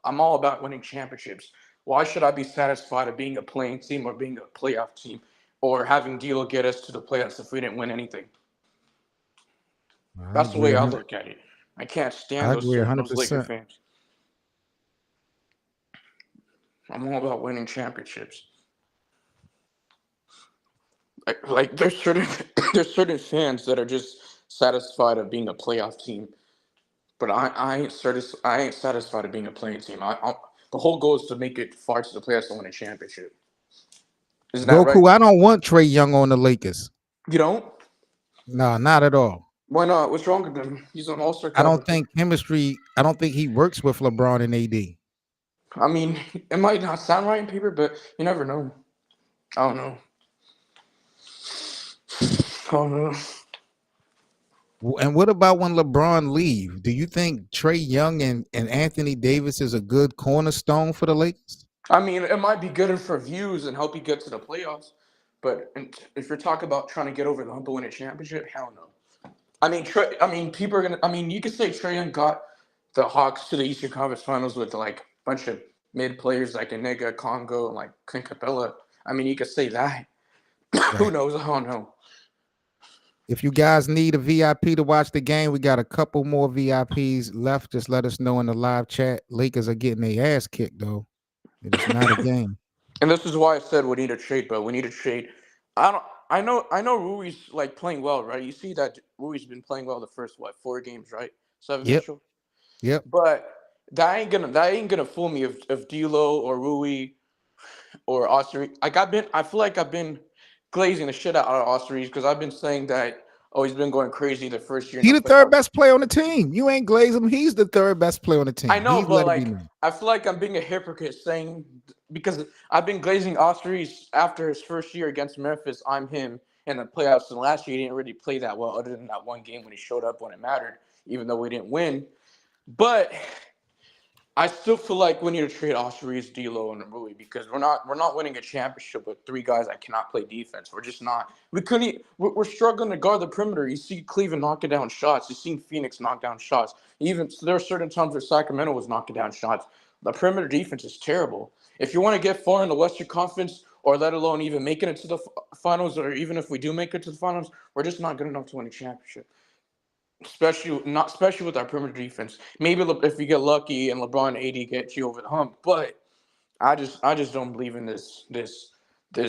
I'm all about winning championships. Why should I be satisfied of being a playing team or being a playoff team or having D'Lo get us to the playoffs if we didn't win anything? I That's the agree way I 100. look at it. I can't I stand agree those Laker 100%. fans. I'm all about winning championships. Like there's certain there's certain fans that are just satisfied of being a playoff team, but I ain't satisfied of being a playing team. The whole goal is to make it far to the playoffs and win a championship. Isn't that right? Goku, I don't want Trey Young on the Lakers. You don't? No, not at all. Why not? What's wrong with him? He's an all-star I don't caliber player. think chemistry. I don't think he works with LeBron and AD. I mean, it might not sound right in paper, but you never know. I don't know. I don't know. And what about when LeBron leave? Do you think Trey Young and Anthony Davis is a good cornerstone for the Lakers? I mean, it might be good for views and help you get to the playoffs, but if you're talking about trying to get over the hump and win a championship, hell no. People are gonna. I mean, you could say Trey Young got the Hawks to the Eastern Conference Finals with like a bunch of mid players like Inega, Congo, and like Clint Capella. I mean, you could say that. Who Right. knows? I don't know. If you guys need a VIP to watch the game, we got a couple more VIPs left. Just let us know in the live chat. Lakers are getting their ass kicked though. It is not a game. And this is why I said we need a trade, but we need a trade. I don't. I know Rui's like playing well, right? You see that Rui's been playing well the first 4 games, right? Seven Yep. Mitchell. Yep. But that ain't gonna fool me if D'Lo or Rui or Austin. I feel like I've been glazing the shit out of Austin because I've been saying that he's been going crazy the first year in He the the third playoffs. best player on the team. You ain't glaze him. He's the third best player on the I team. know, He's but let it be like known. I feel like I'm being a hypocrite saying because I've been glazing Ospreys after his first year against Memphis. I'm him in the playoffs, and last year he didn't really play that well, other than that one game when he showed up when it mattered, even though we didn't win. But I still feel like we need to trade Ospreys, D'Lo, and Rui because we're not winning a championship with 3 guys that cannot play defense. We're just not. We couldn't. We're struggling to guard the perimeter. You see Cleveland knocking down shots. You seen Phoenix knock down shots. Even so there are certain times where Sacramento was knocking down shots. The perimeter defense is terrible. If you want to get far in the Western Conference, or let alone even making it to the finals, or even if we do make it to the finals, we're just not good enough to win a championship. Especially with our perimeter defense. Maybe if we get lucky and LeBron and AD get you over the hump, but I just don't believe in this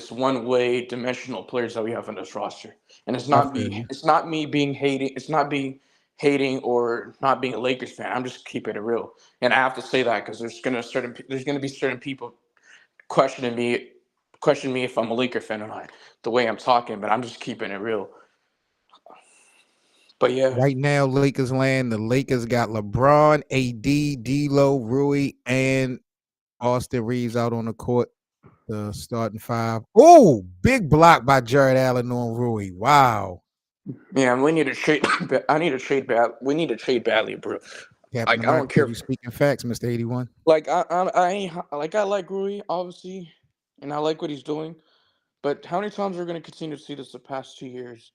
one way dimensional players that we have on this roster. And I feel you. it's not me being hating it's not being hating or not being a Lakers fan. I'm just keeping it real. And I have to say that because there's gonna be certain people questioning me if I'm a Laker fan or not, the way I'm talking, but I'm just keeping it real. But yeah. Right now, Lakers land. The Lakers got LeBron, AD, D'Lo, Rui, and Austin Reeves out on the court. The starting five. Oh, big block by Jared Allen on Rui. Wow. Yeah, we need to trade. I need to trade bad. We need to trade badly, bro. Captain Like I don't America, care. you speaking facts, Mr. 81. Like I ain't like I like Rui obviously, and I like what he's doing. But how many times we're gonna continue to see this the past 2 years,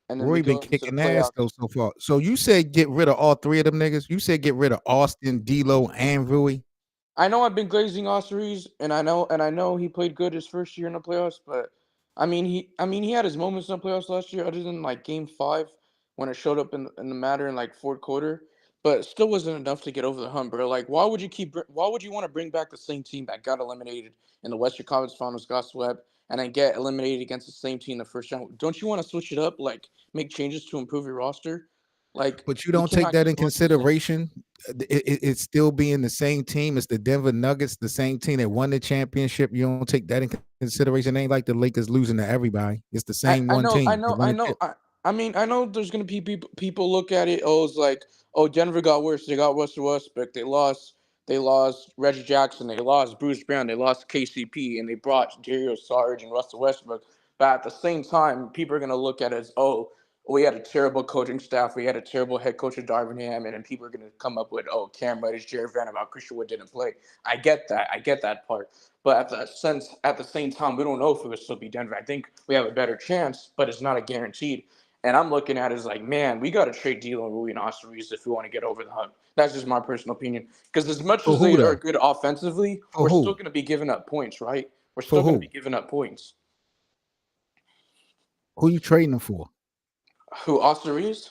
and then we Rui been go into the kicking ass playoffs? though so far. So you said get rid of all three of them niggas? You said get rid of Austin, D'Lo, and Rui? I know I've been glazing Ospreys, and I know he played good his first year in the playoffs, but he had his moments in the playoffs last year, other than like Game 5 when it showed up in the matter in like fourth quarter, but it still wasn't enough to get over the hump, bro. Like, why would you want to bring back the same team that got eliminated in the Western Conference Finals, got swept, and then get eliminated against the same team the first round? Don't you want to switch it up, like make changes to improve your roster? Like, But you we don't take cannot that keep in going to the same. consideration. It's still being the same team. It's the Denver Nuggets, the same team that won the championship. You don't take that in consideration. It ain't like the Lakers losing to everybody. It's the same I one know, I team that know, won I a know. chip. I mean, I know there's gonna be people look at it. Oh, it's like, oh, Denver got worse. They got Russell Westbrook. They lost Reggie Jackson. They lost Bruce Brown. They lost KCP, and they brought Dario Saric and Russell Westbrook. But at the same time, people are gonna look at it as, oh, we had a terrible coaching staff. We had a terrible head coach of Darvin Ham, and then people are gonna come up with, oh, Cam Reddish, Jared Vanderbilt, Christian Wood didn't play. I get that. I get that part. But at the same time, we don't know if it would still be Denver. I think we have a better chance, but it's not a guaranteed. And I'm looking at it as like, man, we got to trade D'Lo, Rui, and Austin Reeves if we want to get over the hump. That's just my personal opinion. Because as much For as who they are though? good offensively, For we're still who? going to be giving up points, right? We're For still going to be who? giving up points. Who you trading them for? Who, Austin Reeves?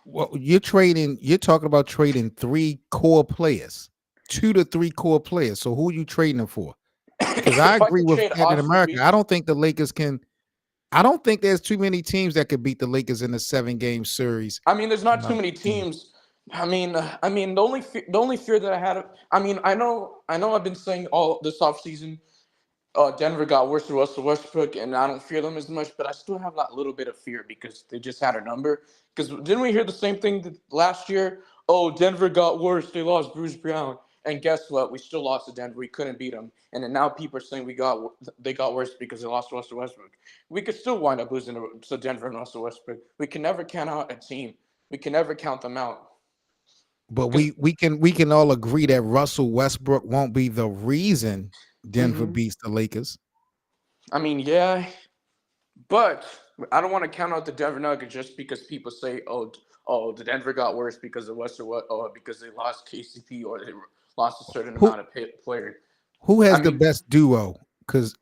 Well, you're trading. You're talking about trading 3 core players, 2 to 3 core players. So who are you trading them for? Because I If I agree could with trade Captain Austin America. I Reeves, don't think the Lakers can. I don't think there's too many teams that could beat the Lakers in a 7 game series. I mean, there's not too Um, many teams. The only fear that I had. I mean, I know I've been saying all this offseason Denver got worse with Russell Westbrook, and I don't fear them as much, but I still have that little bit of fear because they just had a number. Because didn't we hear the same thing last year? Oh, Denver got worse. They lost Bruce Brown, and guess what? We still lost to Denver. We couldn't beat them, and then now people are saying they got worse because they lost Russell Westbrook. We could still wind up losing to Denver and Russell Westbrook. We can never count out a team. We can never count them out. but Because we can all agree that Russell Westbrook won't be the reason Denver beats the Lakers. I mean, yeah, but I don't want to count out the Denver Nuggets just because people say, "Oh, the Denver got worse because of Western, because they lost KCP or they lost a certain Who amount of player." who I has the mean, best duo? because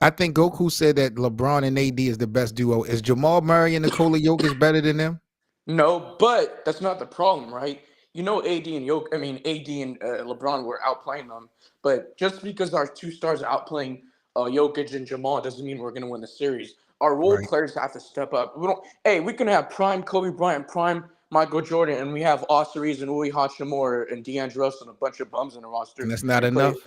I think Goku said that LeBron and AD is the best duo. Is Jamal Murray and Nikola Jokic better than them? No, but that's not the problem, right? You know, AD and LeBron were outplaying them. But just because our two stars are outplaying Jokic and Jamal doesn't mean we're going to win the series. Our role Right. players have to step up. We don't. Hey, we can have prime Kobe Bryant, prime Michael Jordan, and we have Austin Reeves and Rui Hachimura and D'Angelo Russell and a bunch of bums in the roster, And that's not and play. enough.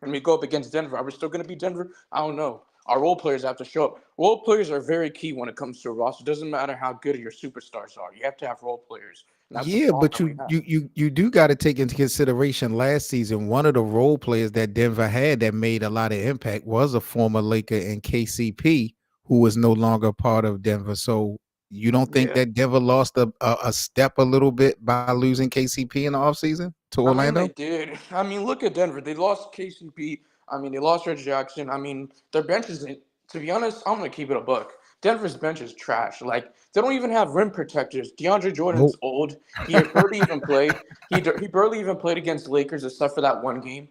And we go up against Denver. Are we still going to beat Denver? I don't know. Our role players have to show up. Role players are very key when it comes to a roster. It doesn't matter how good your superstars are. You have to have role players. And that's the Yeah, problem but that we have. you do got to take into consideration last season. One of the role players that Denver had that made a lot of impact was a former Laker in KCP, who was no longer part of Denver. So you don't think Yeah. that Denver lost a step a little bit by losing KCP in the offseason to I mean, Orlando? they did. I mean, look at Denver. They lost KCP. I mean, they lost Reggie Jackson. I mean, their bench isn't. To be honest, I'm gonna keep it a buck. Denver's bench is trash. Like they don't even have rim protectors. DeAndre Jordan's Nope. old. He barely even played. He barely even played against the Lakers except for that one game.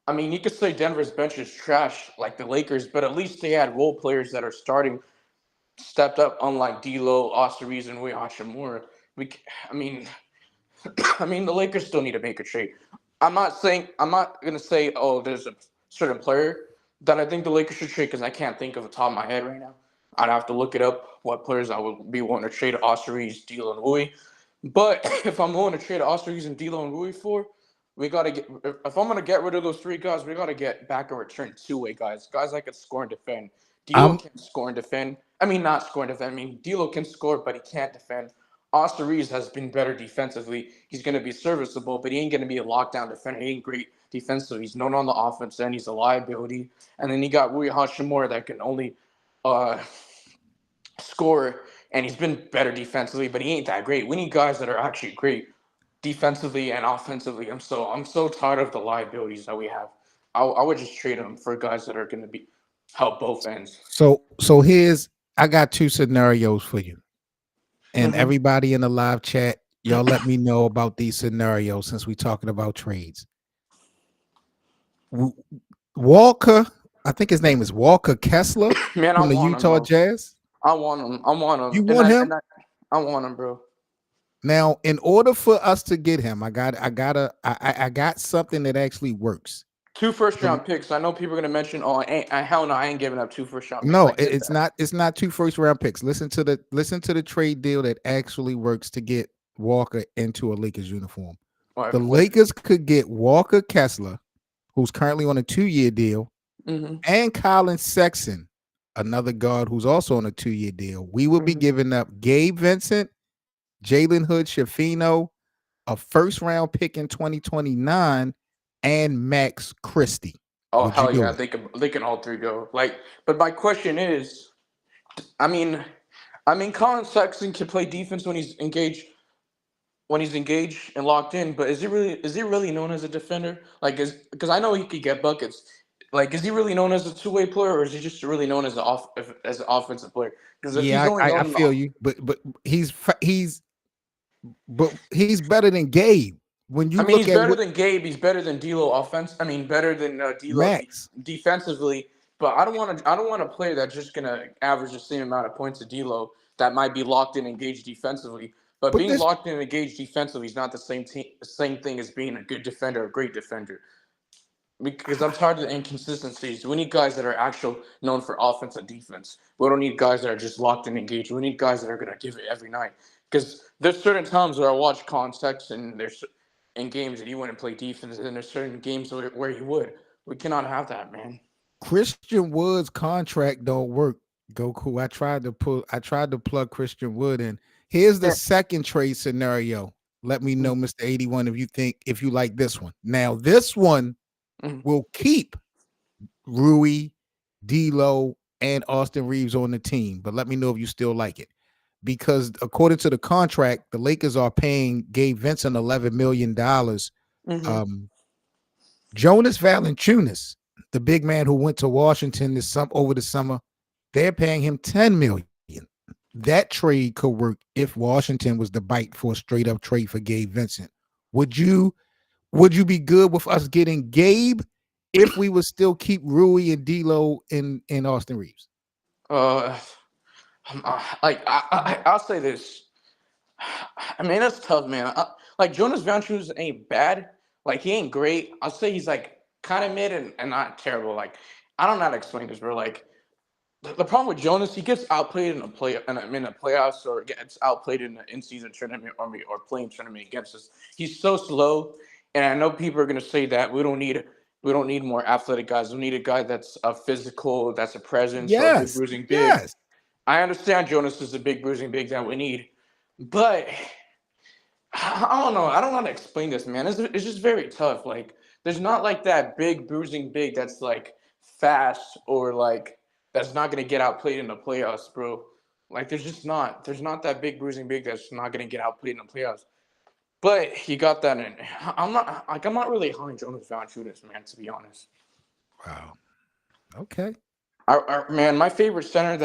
I mean, you could say Denver's bench is trash like the Lakers, but at least they had role players that are starting stepped up, unlike D'Lo, Austin Reeves, and Rui Hachimura. We, I mean, I mean, the Lakers still need to make a trade. I'm not gonna say, oh, there's a certain player that I think the Lakers should trade because I can't think of the top of my head right now. I'd have to look it up what players I would be willing to trade Austin Reeves, D'Lo, and Rui. But if I'm willing to trade Austin Reeves and D'Lo and Rui for, we gotta get. If I'm gonna get rid of those three guys, we gotta get back and return two-way guys that can score and defend. D'Lo I'm can score and defend. I mean, not score and defend. I mean, D'Lo can score, but he can't defend. Austin Reeves has been better defensively. He's going to be serviceable, but he ain't going to be a lockdown defender. He ain't great defensively. He's known on the offense end. He's a liability. And then you got Rui Hachimura that can only uh, score, and he's been better defensively, but he ain't that great. We need guys that are actually great defensively and offensively. I'm so tired of the liabilities that we have. I would just trade them for guys that are going to be help both ends. so here's I got two scenarios for you. And Mm-hmm. everybody in the live chat, y'all let me know about these scenarios since we're talking about trades. Walker, I think his name is Walker Kessler Man, I from the want him, Utah bro. Jazz. I want him. I want him. You want him? I want him, bro. Now, in order for us to get him, I got something that actually works. 2 first The- round picks. I know people are gonna mention, oh, hell no, I ain't giving up 2 first round picks. No, I get it's that. not. It's not 2 first-round picks. Listen to the trade deal that actually works to get Walker into a Lakers uniform. All The right, Lakers could get Walker Kessler, who's currently on a 2-year deal, mm-hmm, and Colin Sexton, another guard who's also on a 2-year deal. We will be mm-hmm. giving up Gabe Vincent, Jalen Hood Shafino, a first-round pick in 2029, and Max Christie. Oh Would you hell do yeah, it? they can all three go. Like, but my question is, I mean, Colin Sexton can play defense when he's engaged and locked in. But is he really known as a defender? Like, is because I know he could get buckets. Like, is he really known as a two-way player, or is he just really known as as an offensive player? Because if he's Yeah, only I known in the, feel you, but he's better than Gabe. When I you mean, look he's at better what than Gabe. He's better than D'Lo offense. I mean, better than D'Lo Max, defensively. But I don't want a player that's just gonna average the same amount of points as D'Lo that might be locked in, engaged defensively. But but being this locked in, and engaged defensively is not the same thing as being a good defender, a great defender. Because I'm tired of the inconsistencies. We need guys that are actual known for offense and defense. We don't need guys that are just locked and engaged. We need guys that are gonna give it every night. Because there's certain times where I watch context and there's in games that he wouldn't play defense, and there's certain games where he would. We cannot have that, man. Christian Wood's contract don't work, Goku. I tried to plug Christian Wood in. Here's the Yeah. second trade scenario. Let me Mm, know, Mr. 81, if you like this one. Now, this one mm, will keep Rui, D'Lo, and Austin Reeves on the team, but let me know if you still like it. Because according to the contract, the Lakers are paying Gabe Vincent $11 million. mm-hmm, Um, Jonas Valanciunas, the big man who went to Washington over the summer, they're paying him $10 million. That trade could work if Washington was to bite for a straight up trade for Gabe Vincent. Would you be good with us getting Gabe if we would still keep Rui and D'Lo in Austin Reeves? Uh, I'll say this. I mean, that's tough, man. Like Jonas Valanciunas ain't bad. Like he ain't great. I'll say he's like kind of mid and not terrible. Like I don't know how to explain this, bro. Like the problem with Jonas, he gets outplayed in the playoffs or gets outplayed in the in-season tournament or playing tournament against us. He's so slow, and I know people are gonna say that we don't need more athletic guys. We need a guy that's a physical, that's a presence, or a big Yes, bruising big. yes. I understand Jonas is a big bruising big that we need, but I don't know. I don't know how to explain this, man. It's just very tough. Like, there's not like that big bruising big that's like fast or like that's not gonna get outplayed in the playoffs, bro. Like, there's just not. There's not that big bruising big that's not gonna get outplayed in the playoffs. But he got that in. I'm not really high on Jonas Valanciunas, man. To be honest. Wow. Okay. Man, my favorite center.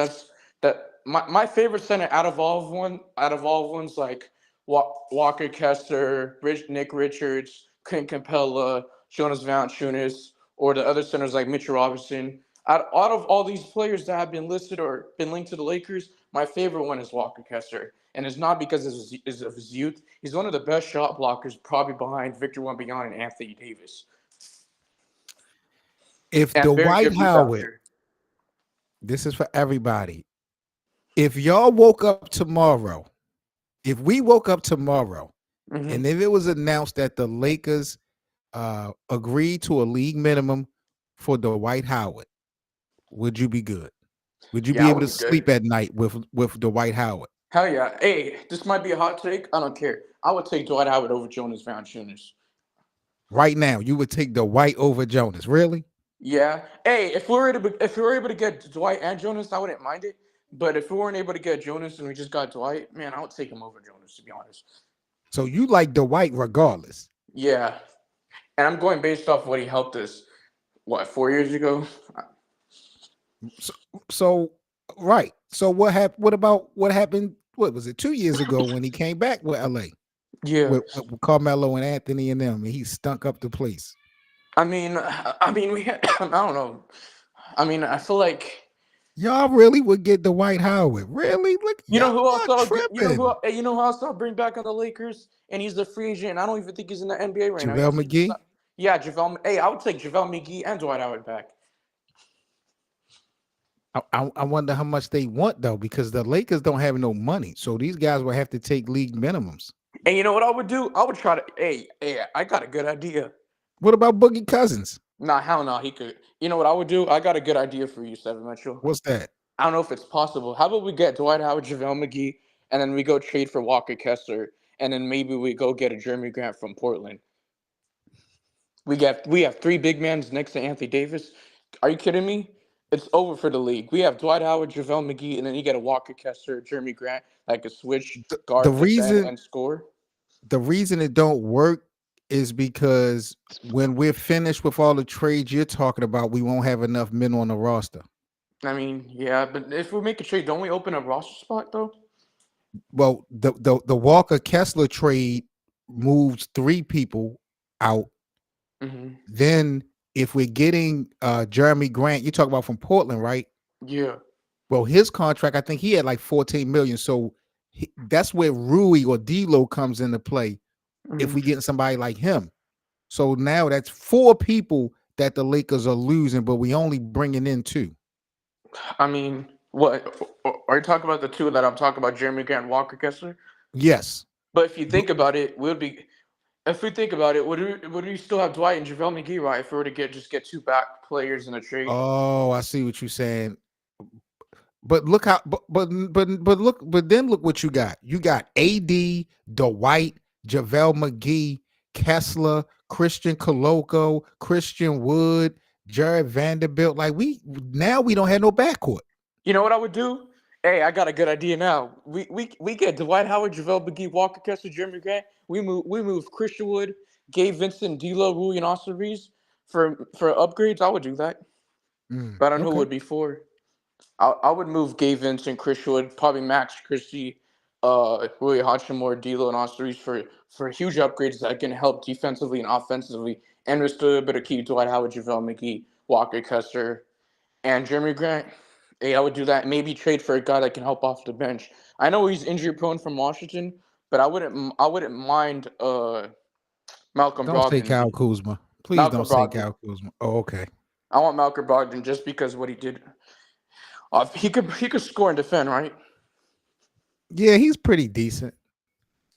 My favorite center out of all ones like Walker Kessler, Nick Richards, Clint Capella, Jonas Valanciunas, or the other centers like Mitchell Robinson. Out of all these players that have been listed or been linked to the Lakers, my favorite one is Walker Kessler, and it's not because of his youth. He's one of the best shot blockers, probably behind Victor Wembanyama and Anthony Davis, If and very Dwight good Howard, rebounder. this is for everybody. If y'all woke up tomorrow, if we woke up tomorrow, Hmm. and if it was announced that the Lakers agreed to a league minimum for Dwight Howard, would you be good? Would you Yeah, be I able would to be good. sleep at night with Dwight Howard? Hell yeah. Hey, this might be a hot take. I don't care. I would take Dwight Howard over Jonas Valanciunas. Right now, you would take Dwight over Jonas. Really? Yeah. Hey, if we were able to get Dwight and Jonas, I wouldn't mind it. But if we weren't able to get Jonas and we just got Dwight, man, I would take him over Jonas, to be honest. So you like Dwight regardless. Yeah. And I'm going based off what he helped us, 4 years ago? So, so right. So what happened? What about what happened? What was it? 2 years ago when he came back with LA Yeah. with Carmelo and Anthony and them, and he stunk up the place. We had, I don't know. I feel like Y'all really would get Dwight Howard? Really? Look, you know who else y'all I'll get, tripping. you know who else I'll bring back on the Lakers, and he's a free agent. I don't even think he's in the NBA right now. JaVale He just, McGee. yeah, JaVale. Hey, I would take JaVale McGee and Dwight Howard back. I wonder how much they want though, because the Lakers don't have no money, so these guys will have to take league minimums. And you know what I would do? I would try to. Hey, I got a good idea. What about Boogie Cousins? Nah, hell no, he could. You know what I would do? I got a good idea for you, Seven Mitchell. What's that? I don't know if it's possible. How about we get Dwight Howard, JaVale McGee, and then we go trade for Walker Kessler, and then maybe we go get a Jeremy Grant from Portland. We have three big men next to Anthony Davis. Are you kidding me? It's over for the league. We have Dwight Howard, JaVale McGee, and then you get a Walker Kessler, Jeremy Grant, like a switch The guard, defend, reason and score. the reason it don't work is because when we're finished with all the trades you're talking about, we won't have enough men on the roster. Yeah, but if we make a trade, don't we open a roster spot though? Well, the Walker Kessler trade moves 3 people out. Hmm. Then if we're getting Jeremy Grant, you talk about from Portland, right? Yeah. Well, his contract, I think he had like 14 million. So that's where Rui or D'Lo comes into play if Hmm. we get somebody like him. So now that's 4 people that the Lakers are losing, but we only bringing in 2. What are you talking about? The two that I'm talking about, Jeremy Grant and Walker Kessler? Yes. But if you think about it, if we think about it, would we still have Dwight and JaVale McGee, right? If we were to get two back players in a trade? Oh, I see what you're saying. But look how, but then look what you got. You got AD, Dwight, JaVale McGee, Kessler, Christian Coloco, Christian Wood, Jared Vanderbilt. Like we don't have no backcourt. You know what I would do? Hey, I got a good idea now. We get Dwight Howard, JaVale McGee, Walker Kessler, Jeremy Grant. We move Christian Wood, Gabe Vincent, D'Lo, Rui, and Austin Reeves for upgrades. I would do that. But I don't know who it Okay. would be for. I would move Gabe Vincent, Chris Wood, probably Max Christie, Rui Hachimura, D'Lo, and Austin Reeves for huge upgrades that can help defensively and offensively and we're still able to keep Dwight Howard, JaVale McGee, Walker Kessler, and Jeremy Grant. Hey, I would do that. Maybe trade for a guy that can help off the bench. I know he's injury prone from Washington, but I wouldn't mind Malcolm Don't say Brogdon. Kyle Kuzma. Please don't Malcolm say Brogdon. Kyle Kuzma. Oh, okay. I want Malcolm Brogdon just because of what he did. He could score and defend, right? Yeah, he's pretty decent.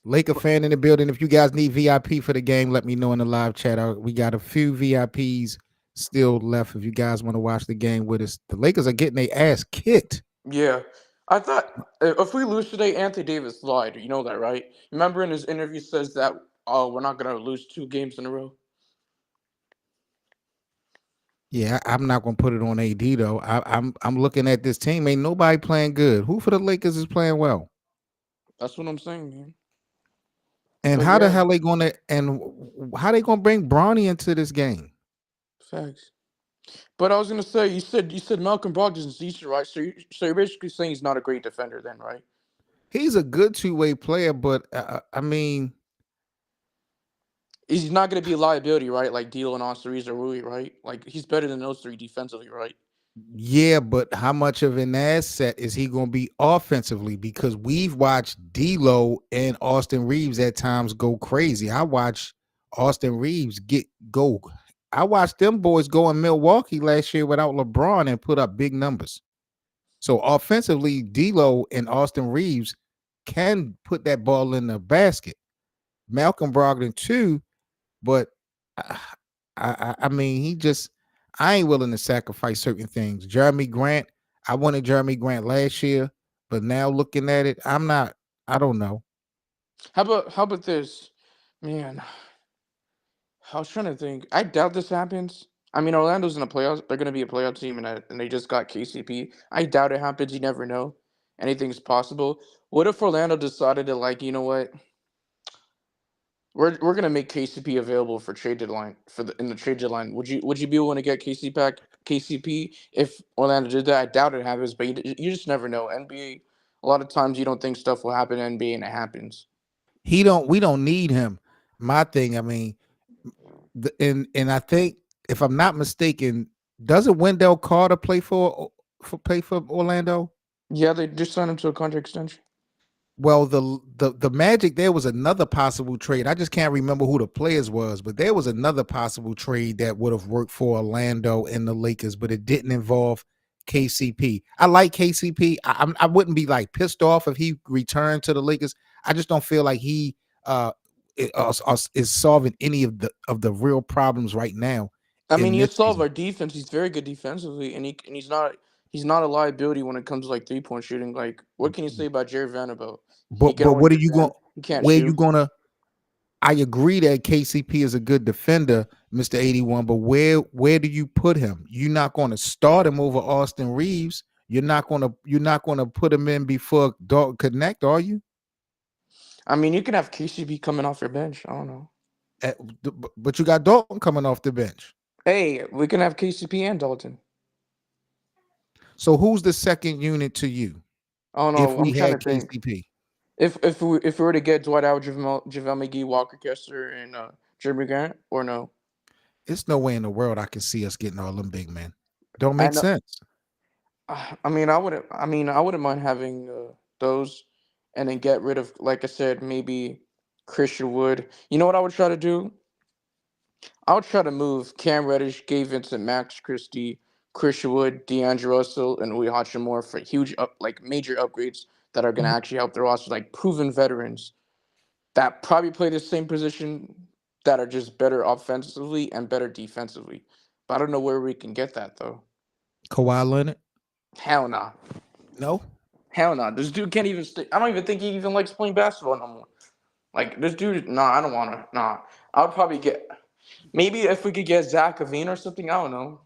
Laker fan in the building. If you guys need VIP for the game, let me know in the live chat. We got a few VIPs still left. If you guys want to watch the game with us, the Lakers are getting their ass kicked. Yeah. I thought if we lose today, Anthony Davis lied. You know that, right? Remember in his interview says that we're not gonna lose 2 games in a row. Yeah, I'm not gonna put it on AD though. I'm looking at this team. Ain't nobody playing good. Who for the Lakers is playing well? That's what I'm saying, man. And But how the yeah, hell they gonna how they gonna bring Bronny into this game? facts. But I was gonna say, you said Malcolm Brogdon's decent, right? So you're basically saying he's not a great defender, then, right? He's a good two-way player, but I mean, He's not gonna be a liability, right? Like D'Lo and Austin or Rui, right? Like he's better than those three defensively, right? yeah, but how much of an asset is he going to be offensively? Because we've watched D'Lo and Austin Reeves at times go crazy. I watched Austin Reeves go. I watched them boys go in Milwaukee last year without LeBron and put up big numbers. So offensively, D'Lo and Austin Reeves can put that ball in the basket. Malcolm Brogdon too, but I mean, I ain't willing to sacrifice certain things. Jeremy Grant, I wanted Jeremy Grant last year, but now looking at it, I'm not. I don't know. How about this, man? I was trying to think. I doubt this happens. I mean, Orlando's in the playoffs. They're gonna be a playoff team, and they just got KCP. I doubt it happens. You never know. Anything's possible. What if Orlando decided to, like, you know what? We're gonna make KCP available for trade deadline in the trade deadline. Would you be willing to get KCP if Orlando did that? I doubt it happens, but you just never know. NBA, a lot of times you don't think stuff will happen in NBA and it happens. We don't need him. My thing, I mean, and I think if I'm not mistaken, doesn't Wendell Carter play for Orlando? Yeah, they just signed him to a contract extension. Well, the Magic, there was another possible trade. I just can't remember who the players was, but there was another possible trade that would have worked for Orlando and the Lakers, but it didn't involve KCP. I like KCP. I wouldn't be like pissed off if he returned to the Lakers. I just don't feel like he is solving any of the real problems right now I mean, in he this has solved season. our defense. He's very good defensively, and he's not a liability when it comes to like 3-point shooting. Like, what can you say about Jared Vanderbilt? He can But only what are you going? defend. He can't Where you shoot. gonna? I agree that KCP is a good defender, Mr. 81, but where do you put him? You're not going to start him over Austin Reeves. You're not gonna put him in before Dalton Connect, are you? I mean, you can have KCP coming off your bench. I don't know. But you got Dalton coming off the bench. Hey, we can have KCP and Dalton. So who's the second unit to you I don't if know. I'm we trying had to think. KCP? If we were to get Dwight Howard, JaVale McGee, Walker Kessler, and Jeremy Grant, or no? It's no way in the world I can see us getting all them big men. Don't I make know. sense. I mean, I wouldn't. I mean, I wouldn't mind having those, and then get rid of, like I said, maybe Christian Wood. You know what I would try to do? I would try to move Cam Reddish, Gabe Vincent, Max Christie, Christian Wood, D'Angelo Russell, and Rui Hachimura for like major upgrades that are gonna Mhm. actually help the roster, like proven veterans that probably play the same position that are just better offensively and better defensively. But I don't know where we can get that though. Kawhi Leonard? Hell nah. No. Hell no. This dude can't even stay. I don't even think he even likes playing basketball no more. Like this dude, nah, I don't wanna. Nah. I would probably get maybe if we could get Zach Levine or something, I don't know.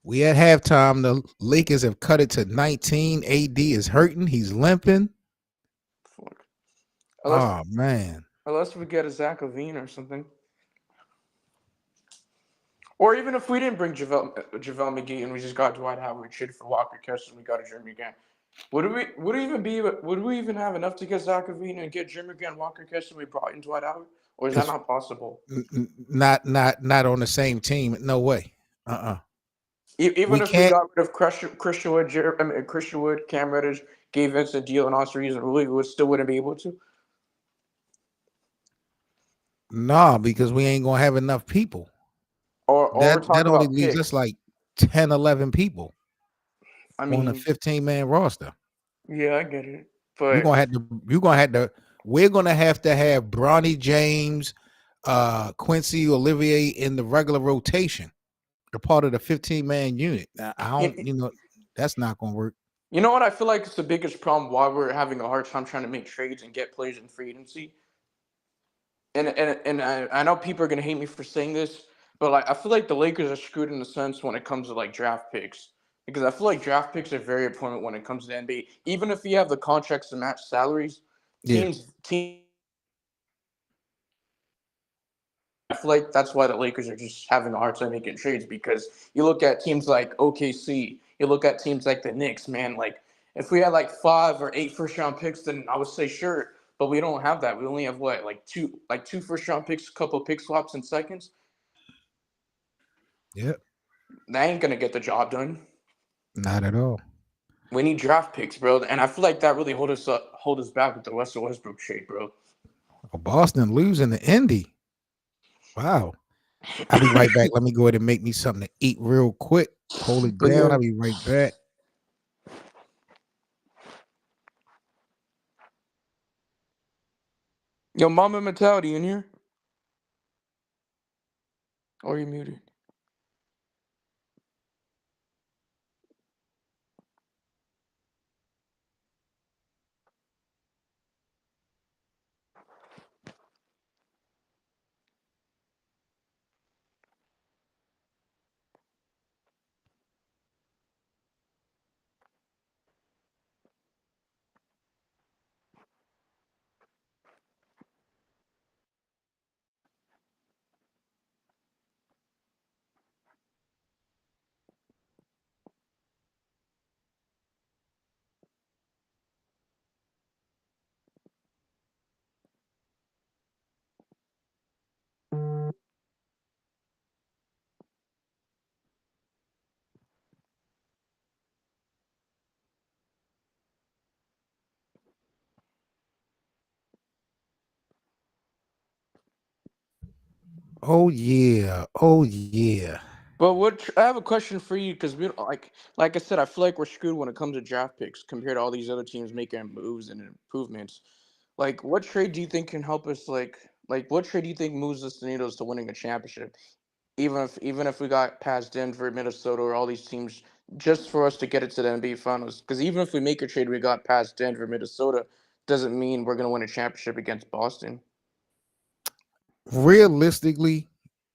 We at halftime. The Lakers have cut it to 19. AD is hurting. He's limping. Fuck. Unless Oh man. unless we get a Zach Levine or something. Or even if we didn't bring JaVale McGee and we just got Dwight Howard, we traded for Walker Kessler, and we got a Jeremy Grant. Would we even have enough to get Zach Levine and get Jeremy Grant, Walker Kessler, and we brought in Dwight Howard? or is that It's not possible? not on the same team. No way. Uh-uh. Even We if we can't. got rid of Christian Wood, Christian Wood, Cam Reddish, gave Vincent Deal, and Austin Reeves, and Rui, we still wouldn't be able to. Nah, because we ain't gonna have enough people. Or we're That talking only about leaves us picks. like 10, 11 people I on a mean, 15-man roster. yeah, I get it, You're but gonna have to. You're gonna have to. We're gonna have to have Bronny James, Quincy Olivier in the regular rotation. They're part of the 15-man unit. I don't. you, That's not gonna work. you know what? I feel like it's the biggest problem why we're having a hard time trying to make trades and get players in free agency. And I know people are gonna hate me for saying this, but like I feel like the Lakers are screwed in the sense when it comes to like draft picks. Because I feel like draft picks are very important when it comes to the NBA. Even if you have the contracts to match salaries, Yeah. teams I feel like that's why the Lakers are just having a hard time making trades because you look at teams like OKC, you look at teams like the Knicks, man. Like if we had like 5 or 8 first round picks, then I would say sure, but we don't have that. We only have what like two first round picks, a couple of pick swaps and seconds. Yep. That ain't gonna get the job done. Not at all. We need draft picks, bro, and I feel like that really hold us back with the Russell Westbrook trade, bro. Boston losing to Indy. Wow. I'll be right back. Let me go ahead and make me something to eat real quick. Hold it But down. yeah, I'll be right back. yo, Mama Mentality in here, or you muted? Oh yeah. Oh yeah. But I have a question for you because we like I said, I feel like we're screwed when it comes to draft picks compared to all these other teams making moves and improvements. Like, what trade do you think can help us? Like what trade do you think moves us the needles to winning a championship? Even if we got past Denver, Minnesota, or all these teams, just for us to get it to the NBA Finals. Because even if we make a trade, we got past Denver, Minnesota, doesn't mean we're gonna win a championship against Boston. Realistically,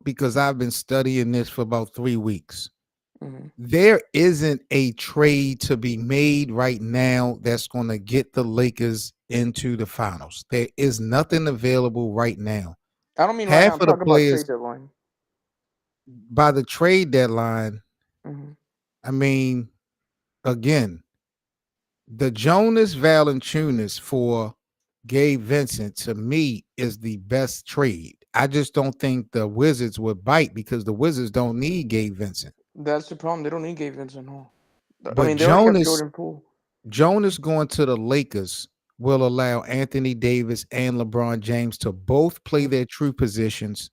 because I've been studying this for about 3 weeks, Hmm. there isn't a trade to be made right now that's going to get the Lakers into the finals. There is nothing available right now. I don't mean right now. Half I'm of the talking about players trade deadline. by the trade deadline, Hmm. I mean, again, the Jonas Valanciunas for Gabe Vincent to me is the best trade. I just don't think the Wizards would bite because the Wizards don't need Gabe Vincent. That's the problem. They don't need Gabe Vincent Hall. I But mean, they already have Jonas Jordan Poole. Jonas going to the Lakers will allow Anthony Davis and LeBron James to both play their true positions,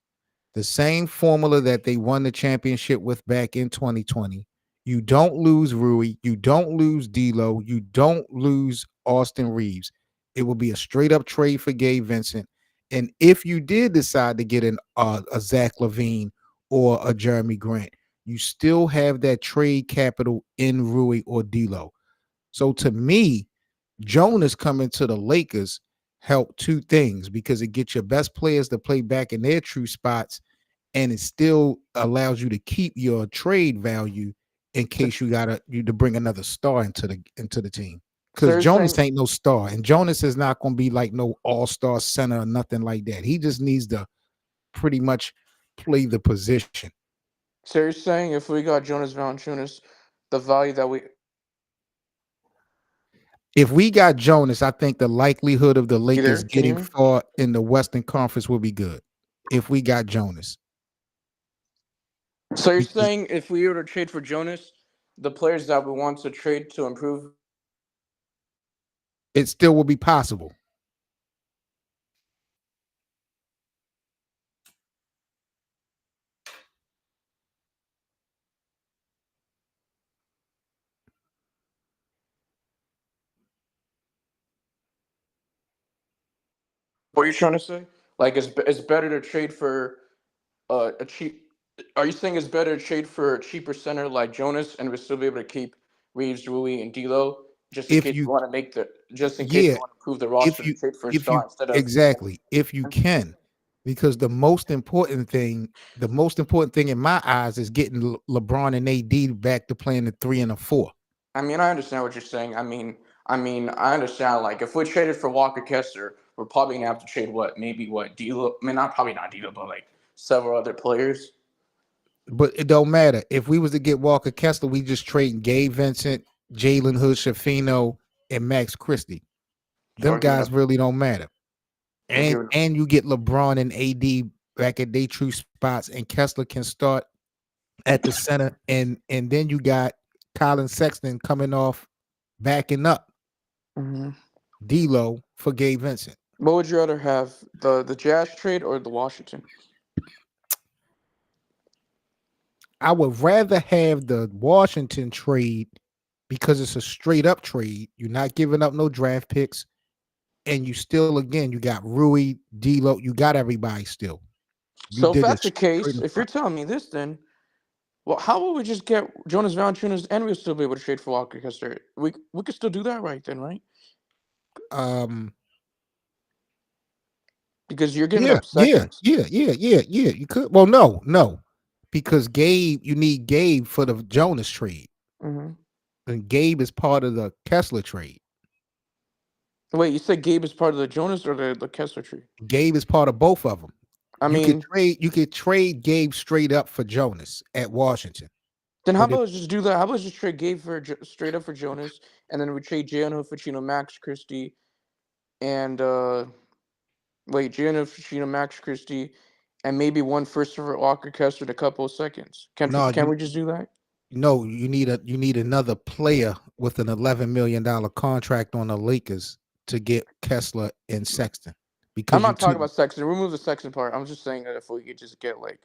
the same formula that they won the championship with back in 2020. You don't lose Rui, you don't lose D'Lo, you don't lose Austin Reeves. It will be a straight up trade for Gabe Vincent. And if you did decide to get a Zach Levine or a Jeremy Grant, you still have that trade capital in Rui or D'Lo. So to me, Jonas coming to the Lakers helped two things because it gets your best players to play back in their true spots, and it still allows you to keep your trade value in So, case you to bring another star into the team. so Because you're Jonas saying, ain't no star, and Jonas is not going to be like no all-star center or nothing like that. He just needs to pretty much play the position. so you're saying if we got Jonas Valanciunas, the value that we If we got Jonas, I think the likelihood of the Either Lakers can you getting hear me? far in the Western Conference will be good. If we got Jonas, So you're because saying if we were to trade for Jonas, the players that we want to trade to improve. it still will be possible. What are you trying to say? Like it's better to trade for a cheap. Are you saying it's better to trade for a cheaper center like Jonas and we still be able to keep Reeves, Rui, and D'Lo just in If case we you, want to just in case we yeah, want to improve the if roster to you, trade for a if you star instead of. exactly, if you can, because the most important thing in my eyes is getting LeBron and AD back to playing the 3 and a 4. I mean, I understand what you're saying. I understand. Like, if we traded for Walker Kessler, we're probably gonna have to trade maybe what D'Lo. I mean, not probably not D'Lo, but like several other players. But it don't matter. If we was to get Walker Kessler, we just trade Gabe Vincent, Jalen Hood, Shafino, and Max Christie. So Them guys really don't matter. we're And giving and you get LeBron and AD back at their true spots, and Kessler can start at the center, and then you got Colin Sexton coming off backing up hmm D'Lo for Gabe Vincent. What would you rather have, the Jazz trade or the Washington? I would rather have the Washington trade because it's a straight up trade. You're not giving up no draft picks, and you still again you got Rui, D'Lo, you got everybody still. You So if did a that's the straight case, up. if you're telling me this, then well, how about we just get Jonas Valanciunas and we'll still be able to trade for Walker Kessler? We could still do that, right then, right? Um, Because you're giving yeah, up yeah, seconds. yeah, yeah, yeah, yeah. You could. Well, no, because Gabe, you need Gabe for the Jonas trade, hmm and Gabe is part of the Kessler trade. Wait, you said Gabe is part of the Jonas or the Kessler tree? Gabe is part of both of them. I You could mean, trade. You could trade Gabe straight up for Jonas at Washington. then how But if about let's just do that? How about let's just trade Gabe for straight up for Jonas, and then we trade Gianno Ficino, Max Christie, and Gianno Ficino, Max Christie, and maybe one first for Walker Kessler, a couple of seconds. no, Can we just do that? no, you need another player with an $11 million contract on the Lakers to get Kessler and Sexton I'm because you not talking took about Sexton. Remove the Sexton part. I'm just saying that if we could just get like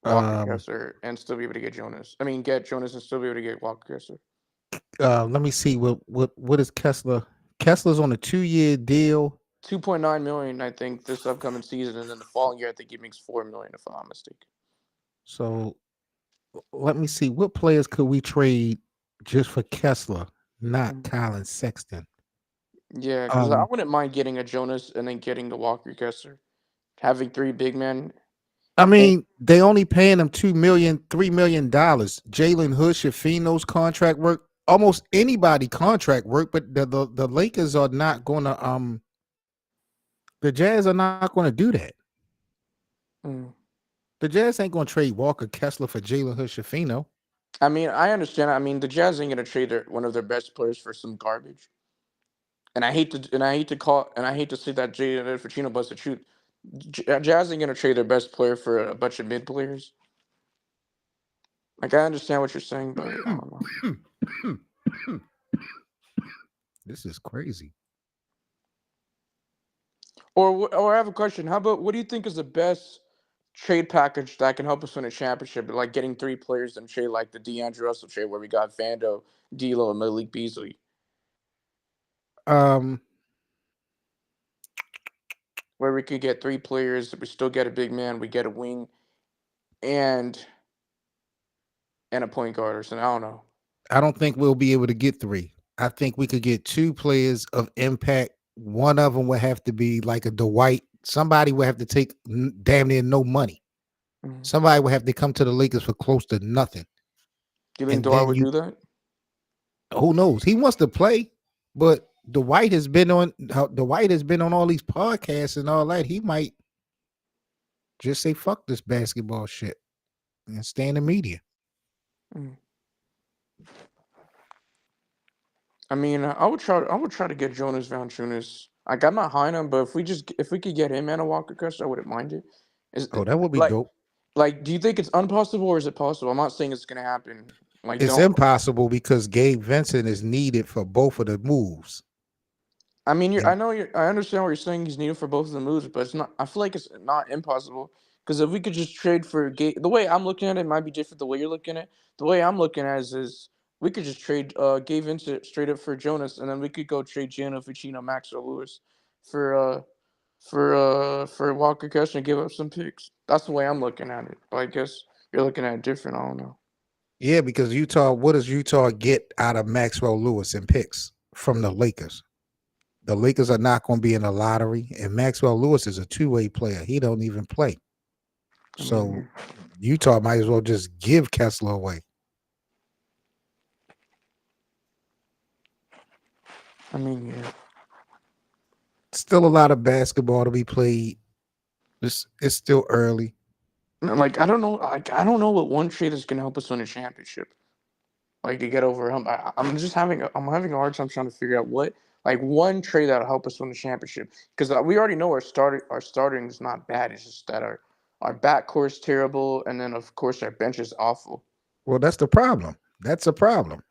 Walker um Kessler and still be able to get Jonas. I mean, get Jonas and still be able to get Walker Kessler. let me see what is Kessler. Kessler's on a 2-year deal. 2.9 million, I think, this upcoming season, and then the following year, I think he makes 4 million, if I'm not mistaken. So let me see what players could we trade just for Kessler, not Mhm. Colin Sexton. Yeah, because I Um, wouldn't mind getting a Jonas and then getting a Walker Kessler, having three big men. I And mean, they only paying him $3 million. Jalen Hood, Shafino's contract work. Almost anybody contract work, but the Lakers are not gonna the Jazz are not gonna do that. mm, The Jazz ain't gonna trade Walker Kessler for Jalen Hood Shafino. I mean, I understand. I mean, the Jazz ain't gonna trade one of their best players for some garbage. And I hate to say that Jay Ficino busts the truth. Jazz ain't gonna trade their best player for a bunch of mid players. Like I understand what you're saying, but I don't know. This is crazy. Or I have a question. How about what do you think is the best trade package that can help us win a championship? Like getting three players in trade, like the D'Angelo Russell trade, where we got Vando, D'Lo, and Malik Beasley, Um, where we could get three players, we still get a big man, we get a wing, and a point guard or something. I don't know. I don't think we'll be able to get three. I think we could get two players of impact. One of them would have to be like a Dwight. Somebody would have to take damn near no money. Mhm. Somebody would have to come to the Lakers for close to nothing. Do you think And Dwight then would you, do that? who knows? He wants to play, but Dwight has been on all these podcasts and all that. He might just say fuck this basketball shit and stay in the media. Mm. I mean, I would try to get Jonas Valanciunas. Like I'm not high on him, but if we could get him and a Walker Kessler, I wouldn't mind it. Is Oh, that would be like dope. do you think it's impossible or is it possible? I'm not saying it's gonna happen. Like It's don't. impossible because Gabe Vincent is needed for both of the moves. I mean, And I understand what you're saying. He's needed for both of the moves, but it's not. I feel like it's not impossible because if we could just trade for the way I'm looking at it might be different. The way you're looking at it, the way I'm looking at it is we could just trade Gabe Vincent straight up for Jonas, and then we could go trade Gianna Ficino, Maxwell Lewis for for Walker Kessler and give up some picks. That's the way I'm looking at it. But I guess you're looking at it different. I don't know. yeah, because Utah, what does Utah get out of Maxwell Lewis and picks from the Lakers? The Lakers are not going to be in the lottery, and Maxwell Lewis is a two-way player. He don't even play. I So mean, Utah might as well just give Kessler away. yeah. Still a lot of basketball to be played. It's still early. Like I don't know. Like I don't know what one trade is gonna help us win a championship. Like to get over him. I'm having a hard time trying to figure out what like one trade that'll help us win the championship because we already know our starting is not bad. It's just that our backcourt is terrible, and then of course our bench is awful. Well, that's the problem. That's a problem.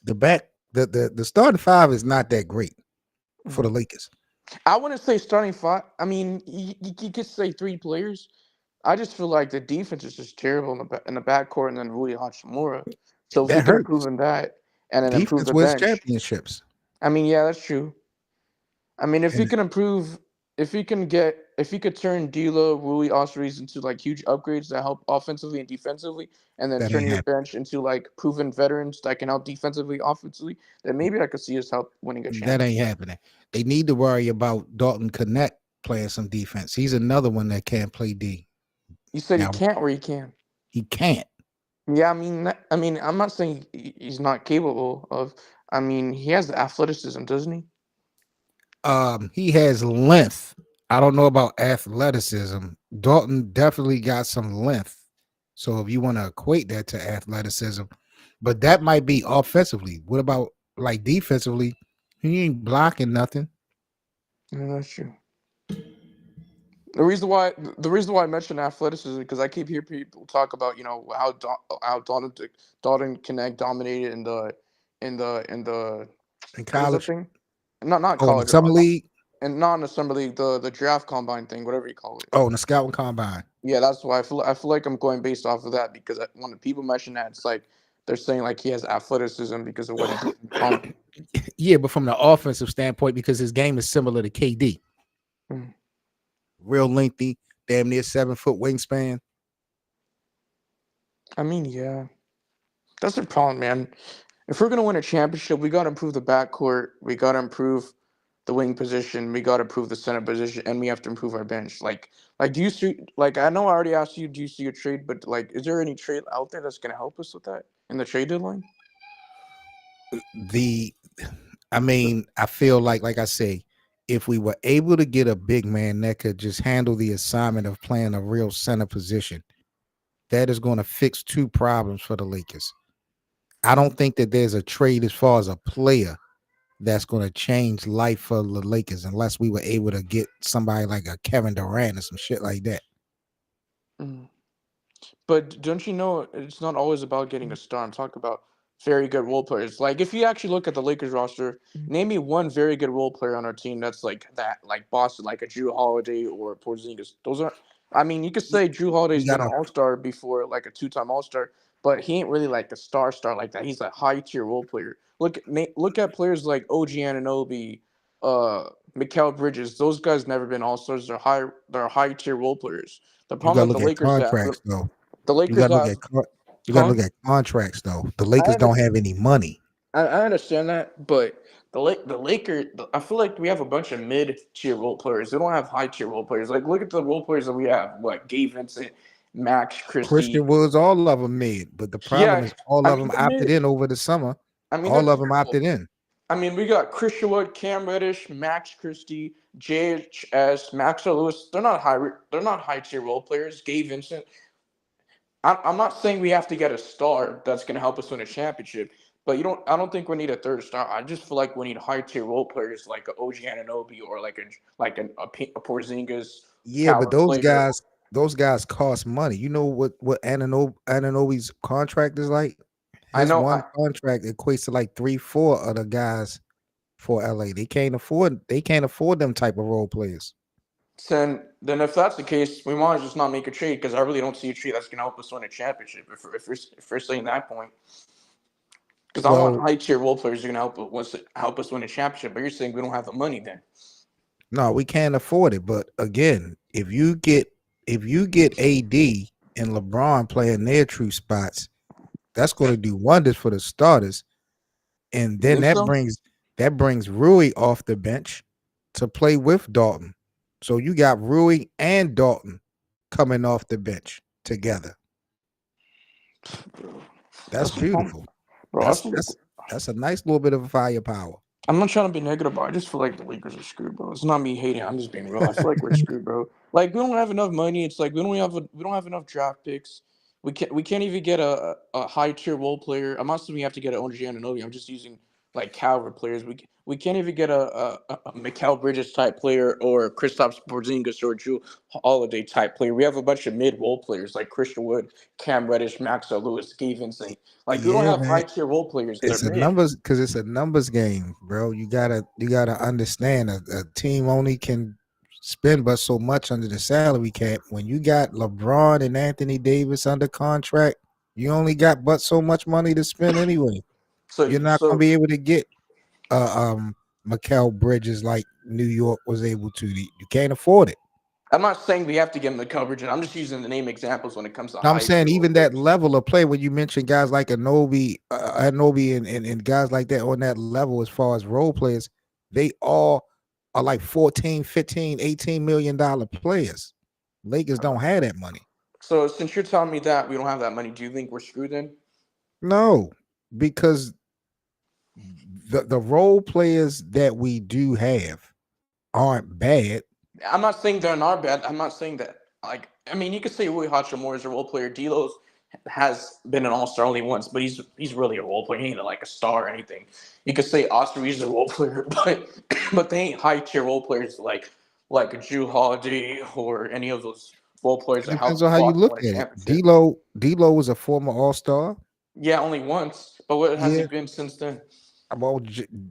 The starting five is not that great for the Lakers. I wouldn't say starting five. I mean, you could say three players. I just feel like the defense is just terrible in the backcourt, and then Rui Hachimura. So if we That can improve hurts. in that, and then improve Defense the wins bench, championships. I mean, yeah, that's true. I mean, if you And can improve, if you could turn D'Lo, Rui, Ospreys into like huge upgrades that help offensively and defensively, and then that turn ain't your happening. bench into like proven veterans that can help defensively, offensively, then maybe I could see us help winning a That ain't championship. happening. They need to worry about Dalton Connect playing some defense. He's another one that can't play D. You said he Now can't or he can. he can't. Yeah, I mean, I'm not saying he's not capable of. I mean, he has the athleticism, doesn't he? He has length. I don't know about athleticism. Dalton definitely got some length. So if you want to equate that to athleticism, but that might be offensively. What about like defensively? He ain't blocking nothing. Yeah, that's true. The reason why I mentioned athleticism because I keep hearing people talk about how Dalton Connect dominated in the In what is that college, thing? Not oh, in the college, summer league, and not in the summer league, the draft combine thing, whatever you call it. oh, in the scouting combine. Yeah, that's why I feel like I'm going based off of that because when the people mention that, it's like they're saying like he has athleticism because of what he did in combine. Yeah, but from the offensive standpoint, because his game is similar to KD, Mm. real lengthy, damn near 7 foot wingspan. I mean, yeah, that's the problem, man. If we're gonna win a championship, we gotta improve the backcourt. We gotta improve the wing position. We gotta improve the center position, and we have to improve our bench. Do you see? Like, I know I already asked you, do you see a trade? But like, is there any trade out there that's gonna help us with that in the trade deadline? The, I mean, I feel like I say, if we were able to get a big man that could just handle the assignment of playing a real center position, that is going to fix two problems for the Lakers. I don't think that there's a trade as far as a player that's going to change life for the Lakers unless we were able to get somebody like a Kevin Durant or some shit like that. Mm. But don't you know it's not always about getting a star. I'm talking about very good role players. Like if you actually look at the Lakers roster, name me one very good role player on our team that's like that, like Boston, like a Drew Holiday or Porzingis. Those are, I mean, you could say Drew Holiday's You been got an to All Star before, like a two-time All Star, but he ain't really like a star like that. He's a high-tier role player. Look at players like OG Anunoby, uh, Mikal Bridges. Those guys never been All Stars. They're high-tier role players. The you problem got to that look at contracts though. the You got Lakers to look have, at you got to huh? look at contracts though. The I Lakers don't understand. have any money. I understand that, but the Lakers, I feel like we have a bunch of mid tier role players. We don't have high tier role players. Like look at the role players that we have. What Gabe Vincent, Max Christie. Christian Woods, all of them made, but the problem Yeah, is all I of mean them they're opted mid. in over the summer. I mean they're All of them terrible. opted in. I mean we got Christian Wood, Cam Reddish, Max Christie, JHS, Maxwell Lewis. They're not high. They're not high tier role players. Gabe Vincent. I'm not saying we have to get a star that's going to help us win a championship, But you don't. I don't think we need a third star. I just feel like we need high tier role players like a OG Ananobi or like a Porzingis Yeah, but caliber player. those guys cost money. You know what Ananobi's contract is like? I His know. one contract equates to like 3, 4 other guys for LA. They can't afford them type of role players. Then if that's the case, we want to just not make a trade because I really don't see a trade that's gonna help us win a championship. If we're saying that point, because I want Well, high tier role players who are gonna help us win a championship. But you're saying we don't have the money then. no, we can't afford it. But again, if you get AD and LeBron playing their true spots, that's going to do wonders for the starters. And You then think so? that brings Rui off the bench to play with Dalton. So you got Rui and Dalton coming off the bench together. Bro, That's that's the problem. beautiful. Bro, I That's feel, that's that's a nice little bit of firepower. I'm not trying to be negative, but I just feel like the Lakers are screwed, bro. It's not me hating. I'm just being real. I feel like we're screwed, bro. Like we don't have enough money. It's like we don't have enough draft picks. We can't even get a high tier role player. I'm not saying we have to get an OG Anunoby. I'm just using like caliber players. We can't even get a Mikal Bridges type player or Kristaps Porzingis or Drew Holiday type player. We have a bunch of mid role players like Christian Wood, Cam Reddish, Maxwell Lewis, Stevenson. Like we don't Yeah, have man. high tier role players. They're It's a mid. numbers because it's a numbers game, bro. You gotta understand a team only can spend but so much under the salary cap. When you got LeBron and Anthony Davis under contract, you only got but so much money to spend anyway. You're not gonna So be able to get Mikal Bridges like New York was able to. You can't afford it. I'm not saying we have to give them the coverage, and I'm just using the name examples when it comes to I'm high saying tier role even that players. level of play when you mention guys like Anobi and guys like that on that level as far as role players, they all are like 14, 15, $18 million players. Lakers don't have that money. So since you're telling me that we don't have that money, do you think we're screwed then? No, because the role players that we do have aren't bad. I'm not saying they're not bad. I'm not saying that. Like, I mean, you could say Rui Hachimura is a role player. D'Lo's has been an all star only once, but he's really a role player. He ain't like a star or anything. You could say Oscar Reed's a role player, but they ain't high tier role players like a Drew Holiday or any of those role players It that depends help on how you Boston look win a at it. championship. D'Lo was a former All-Star. Yeah, only once. But what has he Yeah. been since then? Well,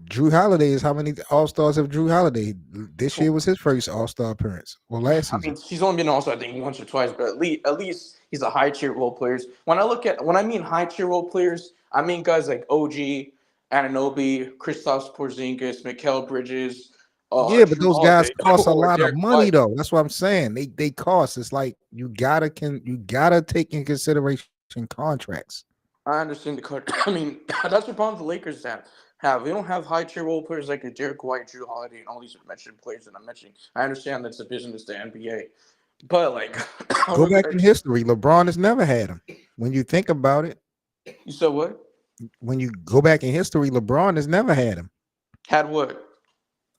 Drew Holiday is how many All Stars have Drew Holiday? This year was his first All Star appearance. Well, last I season. mean, he's only been also I think once or twice, but at least he's a high tier role players. When I mean high tier role players, I mean guys like OG, Ananobi, Kristaps Porzingis, Mikal Bridges, Yeah, but Drew those guys Holiday, cost a or lot of Derek money White. though. That's what I'm saying. They cost. It's like you gotta take in consideration contracts. I understand the cut. I mean, that's the problem the Lakers have. We don't have high tier role players like a Derek White, Drew Holiday, and all these mentioned players that I'm mentioning. I understand that's a business to NBA, but like, I Go really, back in history. LeBron has never had them. When you think about it, you said what? when you go back in history, LeBron has never had them. Had what?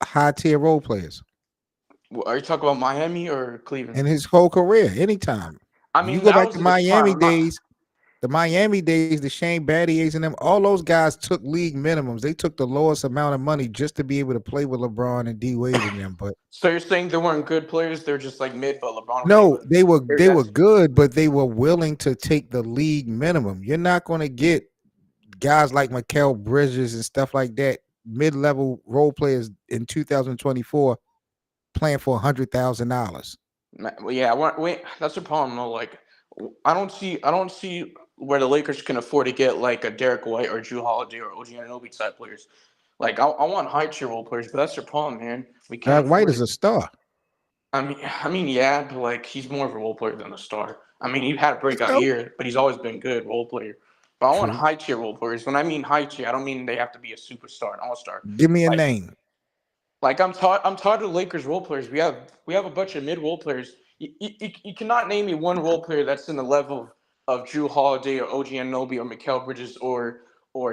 High tier role players Are you talking about Miami or in Cleveland? his whole career. Anytime I you mean, go that back was to in his prime. Miami I'm not. days, the Shane Battiers and them, all those guys took league minimums. They took the lowest amount of money just to be able to play with LeBron and D Wade and them. But So you're saying they weren't good players? They're just like mid, but LeBron was able no, to they carry that were team. good, but they were willing to take the league minimum. You're not going to get guys like Mikal Bridges and stuff like that, mid-level role players in 2024 playing for $100,000. Well, yeah, wait, that's the problem. Though. Like, I don't see where the Lakers can afford to get like a Derek White or Drew Holiday or OG Anunoby type players. Like, I want high tier role players, but that's the problem, man. We can't Derek White afford is it. a star. I mean, yeah, but like he's more of a role player than a star. I mean, he had a breakout So year, but he's always been good role player. But I want true. high tier role players. When I mean high tier, I don't mean they have to be a superstar, an all star. Give me a Like, name. like I'm tired of the Lakers role players. We have a bunch of mid role players. You cannot name me one role player that's in the level of Drew Holiday or OG Anunoby or Mikal Bridges or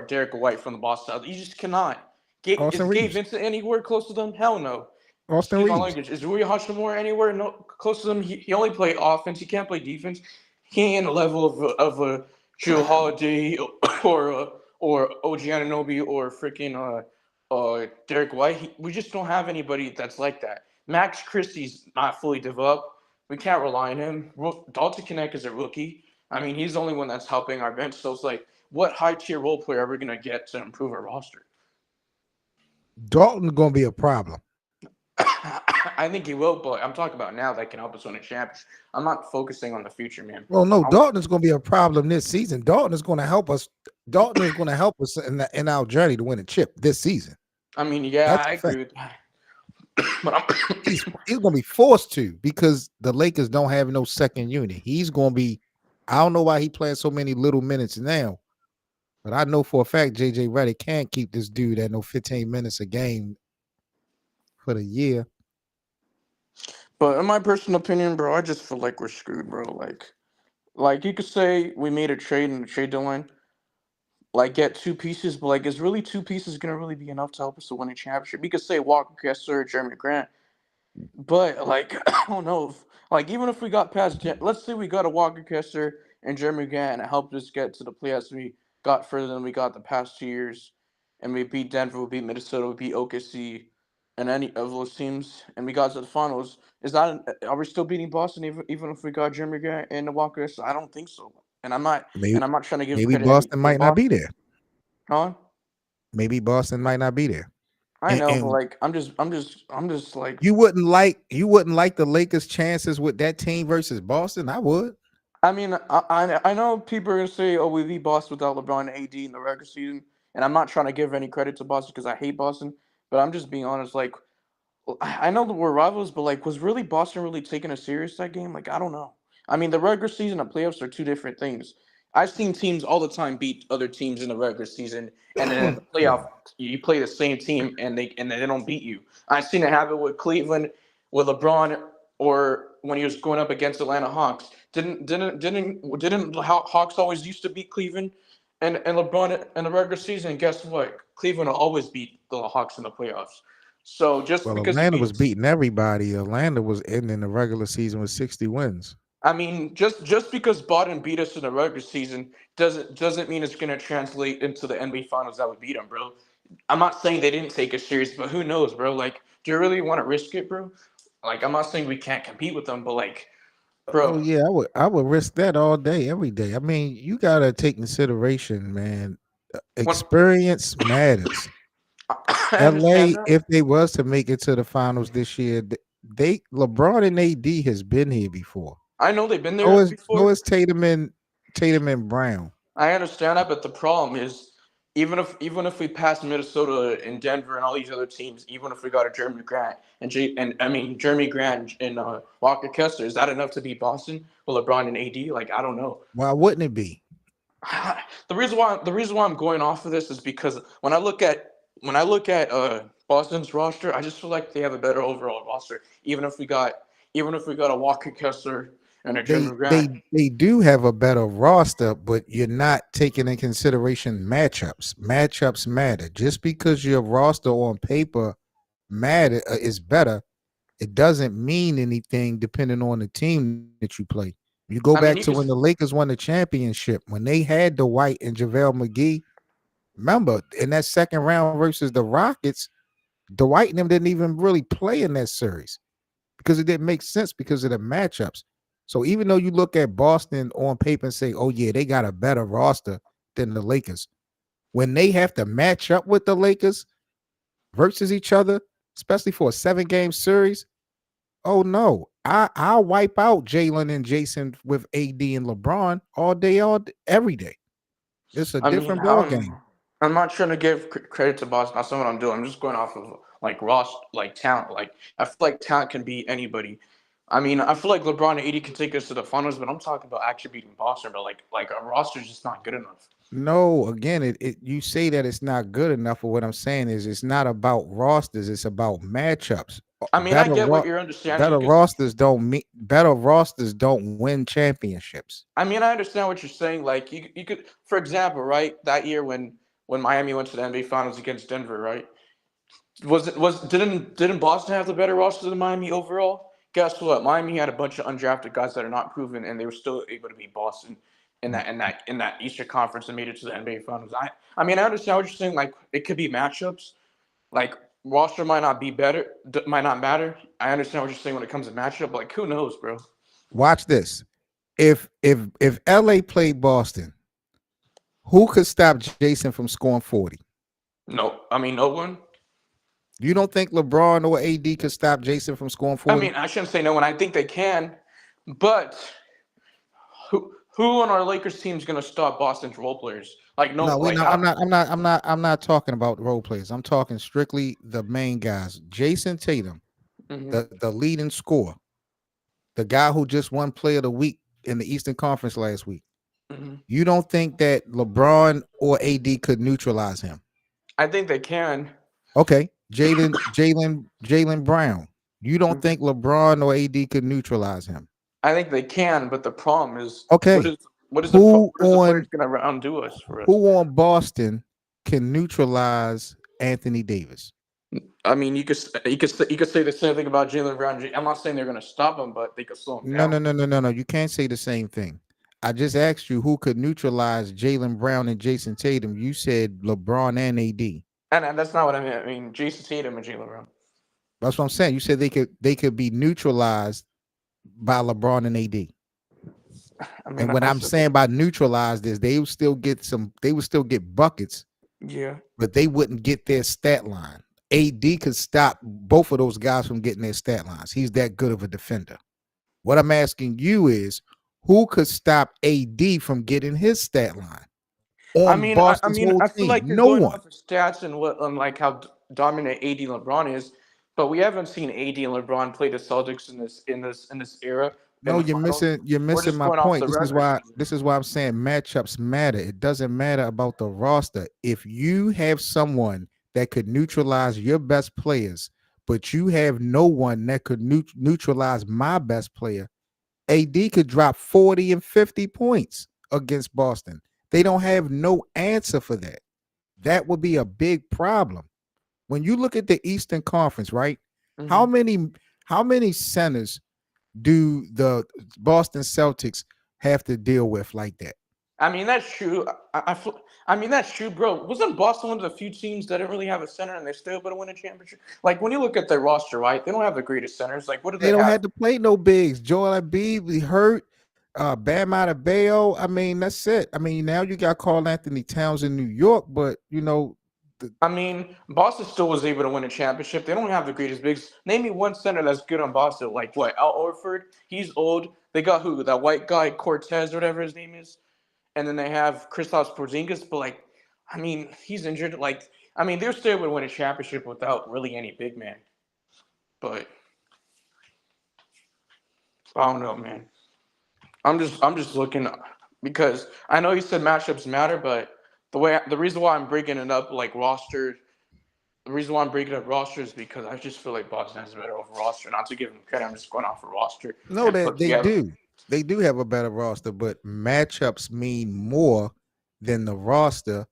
Derek White from the Boston. You just cannot. Is Austin Gabe Reeves. Vincent anywhere close to them? Hell no. Austin Excuse my Reeves. language. Is Rui Hachimura anywhere no close to them? He only play offense. He can't play defense. He ain't the level of a Drew Holiday or or OG Ananobi or freaking Derek White. We just don't have anybody that's like that. Max Christie's not fully developed. We can't rely on him. Dalton Connect is a rookie. I mean, he's the only one that's helping our bench. So it's like, what high tier role player are we gonna get to improve our roster? Dalton's gonna be a problem. I think he will, but I'm talking about now that can help us win a championship. I'm not focusing on the future, man. Well, no, Dalton is gonna be a problem this season. Dalton is gonna help us. Dalton is gonna help us in our journey to win a chip this season. I mean, yeah, That's I a fact. agree with that. But I'm He's gonna be forced to because the Lakers don't have no second unit. He's gonna be. I don't know why he playing so many little minutes now, but I know for a fact JJ Redick can't keep this dude at no 15 minutes a game for the year. But in my personal opinion, bro, I just feel like we're screwed, bro. Like you could say we made a trade in the trade deadline, like get two pieces, but like is really two pieces gonna really be enough to help us to win a championship? We could say Walker Kessler, Jeremy Grant, but like I don't know, like even if we got past, let's say we got a Walker Kessler and Jeremy Grant, and it helped us get to the playoffs. We got further than we got the past 2 years, and we beat Denver, we beat Minnesota, we beat OKC, and any of those teams, and we got to the finals. Is that are we still beating Boston even if we got Jeremy Grant and the Walker Kessler? I don't think so. And I'm not Maybe and I'm not trying to give maybe credit Boston to might not be Boston. there. Huh? Maybe Boston might not be there. I know, but And like I'm just like you wouldn't like the Lakers' chances with that team versus Boston. I would. I mean I know people are gonna say, oh, we beat Boston without LeBron and AD in the regular season, and I'm not trying to give any credit to Boston because I hate Boston, but I'm just being honest. Like I know that we're rivals, but like, was really Boston really taking us serious that game? Like, I don't know. I mean, the regular season and playoffs are two different things. I've seen teams all the time beat other teams in the regular season, and then in the playoff, you play the same team and they don't beat you. I've seen it happen with Cleveland, with LeBron, or when he was going up against Atlanta Hawks. Didn't Hawks always used to beat Cleveland and LeBron in the regular season? And guess what? Cleveland will always beat the Hawks in the playoffs. So just Well, because you Atlanta was beat, beating everybody. Atlanta was ending the regular season with 60 wins. I mean, just because Boston beat us in the regular season doesn't mean it's gonna translate into the NBA Finals that we beat them, bro. I'm not saying they didn't take us serious, but who knows, bro? Like, do you really want to risk it, bro? Like, I'm not saying we can't compete with them, but like, Oh bro, yeah, I would risk that all day, every day. I mean, you gotta take consideration, man. when Experience matters. I understand LA, that, if they was to make it to the finals this year, they LeBron and AD has been here before. I know they've been So there is so before. is Tatum and Brown. I understand that, but the problem is, even if we pass Minnesota and Denver and all these other teams, even if we got a Jeremy Grant and I mean Jeremy Grant and Walker Kessler, is that enough to beat Boston with LeBron and AD? Like, I don't know. Why wouldn't it be? The reason why I'm going off of this is because when I look at Boston's roster, I just feel like they have a better overall roster. Even if we got a Walker Kessler and a They Jeremy they Grant. they do have a better roster, but you're not taking in consideration matchups. Matchups matter. Just because your roster on paper matter is better, it doesn't mean anything depending on the team that you play. You go I back mean, to when the Lakers won the championship, when they had Dwight and JaVale McGee. Remember, in that second round versus the Rockets, Dwight and them didn't even really play in that series because it didn't make sense because of the matchups. So even though you look at Boston on paper and say, oh, yeah, they got a better roster than the Lakers, when they have to match up with the Lakers versus each other, especially for a 7-game series, oh no, I'll wipe out Jalen and Jason with AD and LeBron all day, every day. It's a I mean, different ball game. I'm not trying to give credit to Boston. That's not what I'm doing. I'm just going off of like Ross, like talent. Like I feel like talent can beat anybody. I mean, I feel like LeBron and AD can take us to the finals, but I'm talking about actually beating Boston. But like our roster's just not good enough. No, again, you say that it's not good enough, but what I'm saying is it's not about rosters, it's about matchups. I mean, I get what you're understanding because Better rosters don't win championships. I mean I understand what you're saying. Like you could, for example, right, that year when Miami went to the NBA Finals against Denver, right? Didn't Boston have the better roster than Miami overall? Guess what? Miami had a bunch of undrafted guys that are not proven, and they were still able to beat Boston in that Eastern Conference and made it to the NBA Finals. I mean, I understand what you're saying. Like, it could be matchups. Like, roster might not be better, might not matter. I understand what you're saying when it comes to matchup. But, like, who knows, bro? Watch this. If LA played Boston, who could stop Jason from scoring 40? No, I mean, no one. You don't think LeBron or AD could stop Jason from scoring I 40? mean, I shouldn't say no one. I think they can, but who on our Lakers team is gonna stop Boston's role players? Like, no, No, like, I'm not talking about role players. I'm talking strictly the main guys. Jason Tatum, mhm, the leading scorer, the guy who just won Player of the Week in the Eastern Conference last week. mhm. You don't think that LeBron or AD could neutralize him? I think they can. Okay, Jalen Brown. You don't Mhm. think LeBron or AD could neutralize him? I think they can, but the problem is, Okay, what is the players gonna undo us for us? who on Boston can neutralize Anthony Davis? I mean, you could say the same thing about Jalen Brown. I'm not saying they're gonna stop him, but they could slow him No, down. no, no, no, no, no. You can't say the same thing. I just asked you who could neutralize Jalen Brown and Jason Tatum. You said LeBron and AD. And that's not what I meant. I mean, Jason Tatum and Jalen Brown. That's what I'm saying. You said they could be neutralized by LeBron and AD. I mean, And what I I'm said, saying by neutralized is they would still get buckets, yeah. but they wouldn't get their stat line. AD could stop both of those guys from getting their stat lines. He's that good of a defender. What I'm asking you is who could stop AD from getting his stat line I on mean, Boston's whole I feel team? like you're No going one. off of stats and like how dominant AD and LeBron is, but we haven't seen AD and LeBron play the Celtics in this era in No, the finals. you're We're missing just my going off point. the regular season. This is why I'm saying matchups matter. It doesn't matter about the roster. If you have someone that could neutralize your best players, but you have no one that could neutralize my best player, AD could drop 40 and 50 points against Boston. They don't have no answer for that. That would be a big problem. When you look at the Eastern Conference, right? How Hmm. many how many centers do the Boston Celtics have to deal with like that? I mean, that's true. I mean, that's true, bro. Wasn't Boston one of the few teams that didn't really have a center and they're still able to win a championship? Like, when you look at their roster, right? They don't have the greatest centers. Like, what do They they don't have? have to play no bigs. Joel Embiid be hurt. Bam Adebayo. I mean, that's it. I mean, now you got Carl Anthony Towns in New York, but I mean, Boston still was able to win a championship. They don't have the greatest bigs. Name me one center that's good on Boston. Like what? Al Orford. He's old. They got who? That white guy Cortez, whatever his name is. And then they have Kristaps Porzingis. But like, I mean, he's injured. Like, I mean, they're still able to win a championship without really any big man. But I don't know, man. I'm just looking because I know you said matchups matter, but the reason why I'm bringing it up like roster. The reason why I'm breaking up roster is because I just feel like Boston has a better overall roster. Not to give them credit, I'm just going off a roster no, and that put they together. do. They do have a better roster, but matchups mean more than the roster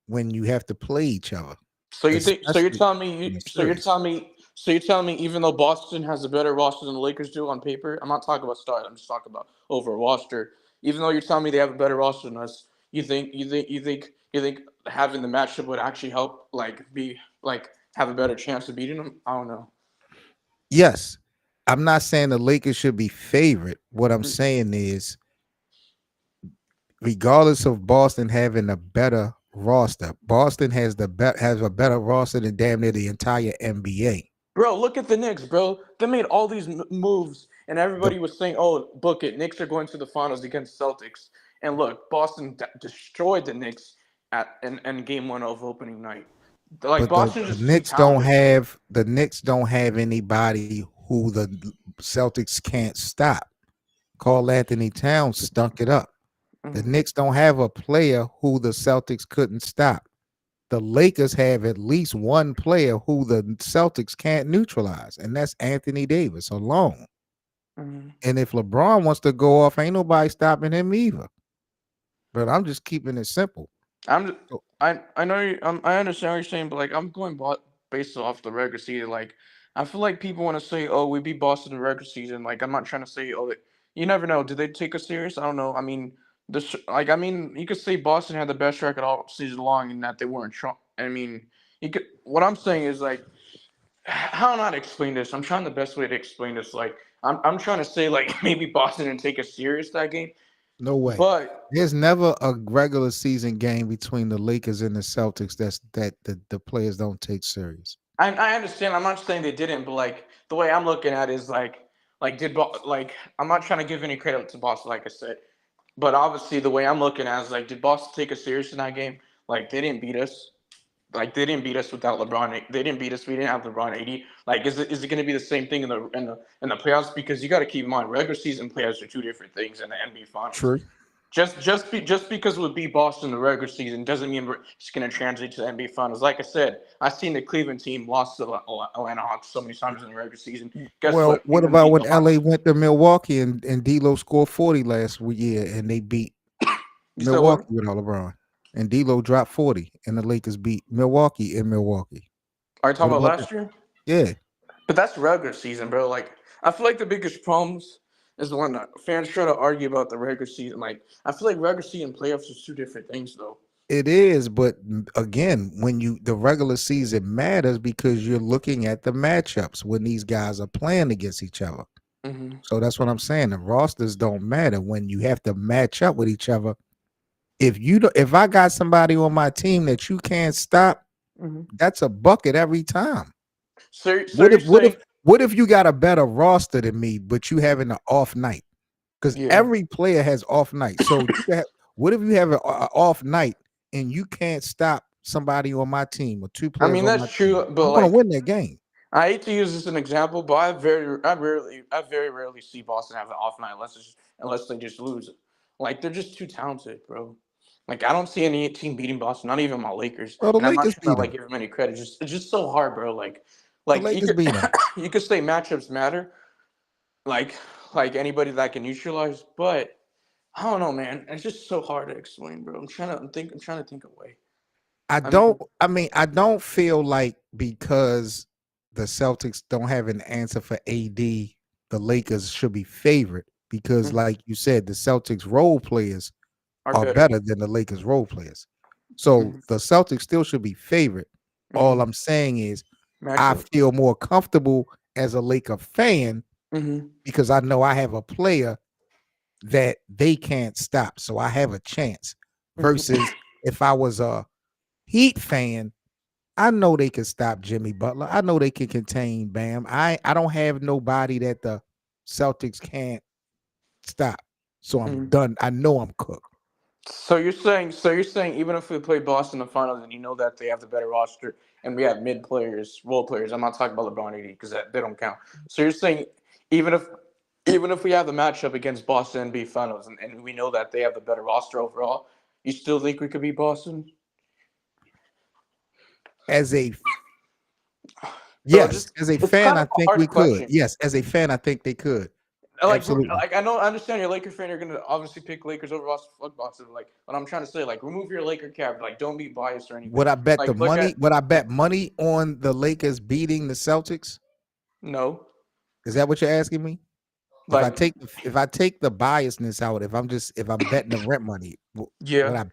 when you have to play each other, So you think? So you're especially telling me? in a So you're series. telling me? So you're telling me even though Boston has a better roster than the Lakers do on paper, I'm not talking about stars. I'm just talking about overall roster. Even though you're telling me they have a better roster than us, you think having the matchup would actually help, like be like have a better chance of beating them? I don't know. Yes, I'm not saying the Lakers should be favorite. What I'm saying is, regardless of Boston having a better roster, Boston has a better roster than damn near the entire NBA. Bro, look at the Knicks, bro. They made all these moves, and The everybody was saying, "Oh, book it. Knicks are going to the finals against Celtics." And look, Boston destroyed the Knicks in Game One of opening night. Like but Boston the just too Knicks don't talented. have anybody who the Celtics can't stop. Carl Anthony Towns stunk it up. The Hmm. Knicks don't have a player who the Celtics couldn't stop. The Lakers have at least one player who the Celtics can't neutralize, and that's Anthony Davis alone. Hmm. And if LeBron wants to go off, ain't nobody stopping him either. But I'm just keeping it simple. I'm So, I know I understand what you're saying, but like I'm going based off the regular season. Like I feel like people want to say, "Oh, we beat Boston in the regular season." Like I'm not trying to say, "Oh, you never know." Did they take us serious? I don't know. I mean, Like I mean, you could say Boston had the best record all season long, and that they weren't. I mean, you could. What I'm saying is like, how not explain this? I'm trying the best way to explain this. Like, I'm trying to say like maybe Boston didn't take it serious that game, No way. but There's never a regular season game between the Lakers and the Celtics that the players don't take serious. I understand. I'm not saying they didn't, but like the way I'm looking at it is like like I'm not trying to give any credit to Boston, like I said, but obviously the way I'm looking at it is like did Boston take us serious in that game? Like they didn't beat us. Like they didn't beat us without LeBron. They didn't beat us. We didn't have LeBron 80. Like is it going to be the same thing in the playoffs? Because you got to keep in mind regular season playoffs are two different things in the NBA Finals. True. Just because we beat Boston in the regular season doesn't mean it's going to translate to the NBA Finals. Like I said, I've seen the Cleveland team lost to the Atlanta Hawks so many times in the regular season. Guess Well, what? what Cleveland about beat when the LA Hawks. went to Milwaukee and D'Lo scored 40 last year and they beat You said what? Milwaukee without LeBron, and D'Lo dropped 40 and the Lakers beat Milwaukee in Milwaukee. Are you What talking about about that? last year? Yeah, But that's regular season, bro. Like I feel like the biggest problems is when fans try to argue about the regular season. Like I feel like regular season and playoffs is two different things, though. it is. But again, when the regular season matters because you're looking at the matchups when these guys are playing against each other. Mm-hmm. So that's what I'm saying. The rosters don't matter when you have to match up with each other. If I got somebody on my team that you can't stop, Mm-hmm. that's a bucket every time. So What you're if what if saying, what if you got a better roster than me, but you having an off night? Because yeah. every player has off nights. So what if you have an off night and you can't stop somebody on my team or two I players mean on my that's team? true, but I'm gonna like win that game. I hate to use this as an example, but I very rarely see Boston have an off night unless they just lose. Like they're just too talented, bro. Like I don't see any team beating Boston, not even my Lakers. Well, the And I'm not Lakers trying beat to like them. give them any credit. It's just so hard, bro. The Like you Lakers could beat them. you could say matchups matter, like like anybody that can neutralize, but I don't know, man. It's just so hard to explain, bro. I'm trying to think of a way. I mean, I don't feel like because the Celtics don't have an answer for AD, the Lakers should be favored because, mhm, like you said, the Celtics role players are are better. better than the Lakers role players. So Hmm. the Celtics still should be favored. All Hmm. I'm saying is I Matchup. feel more comfortable as a Laker fan Hmm. because I know I have a player that they can't stop. So I have a chance Hmm. versus if I was a Heat fan, I know they can stop Jimmy Butler. I know they can contain Bam. I don't have nobody that the Celtics can't stop. So I'm Hmm. done. I know I'm cooked. So you're saying even if we play Boston in the finals and you know that they have the better roster and we have mid players, role players. I'm not talking about LeBron AD because they don't count. So you're saying even if even if we have the matchup against Boston NBA finals and we know that they have the better roster overall, you still think we could beat Boston? As a Bro, just as a it's fan, kind I of a think hard we could. question. Yes, as a fan, I think they could. Absolutely. Like I understand you're a Laker fan. You're gonna obviously pick Lakers over Boston. Fuck Boston. Like, what I'm trying to say, like, remove your Laker cap. Like, don't be biased or anything. Like, look at Would I bet money on the Lakers beating the Celtics? no, Is that what you're asking me? like, If I take the biasness out, if I'm betting the rent money, yeah, would I?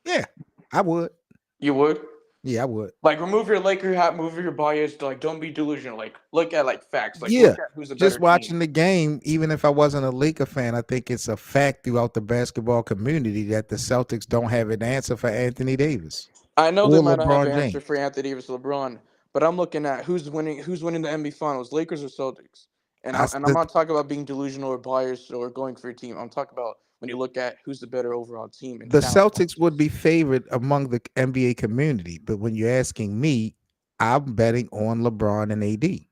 Yeah, I would. you would. Yeah, I would. Like, remove your Laker hat, remove your bias. Like, don't be delusional. Like, look at like facts. Like, Yeah, look at who's a better just team. watching the game, even if I wasn't a Laker fan, I think it's a fact throughout the basketball community that the Celtics don't have an answer for Anthony Davis I know they or might not have an LeBron answer James. for Anthony Davis, LeBron, but I'm looking at who's winning. Who's winning the NBA Finals, Lakers or Celtics? I And I'm st- not talking about being delusional or biased or going for your team. I'm talking about when you look at who's the better overall team and the talent Celtics would wise. be favored among the NBA community, but when you're asking me, I'm betting on LeBron and AD.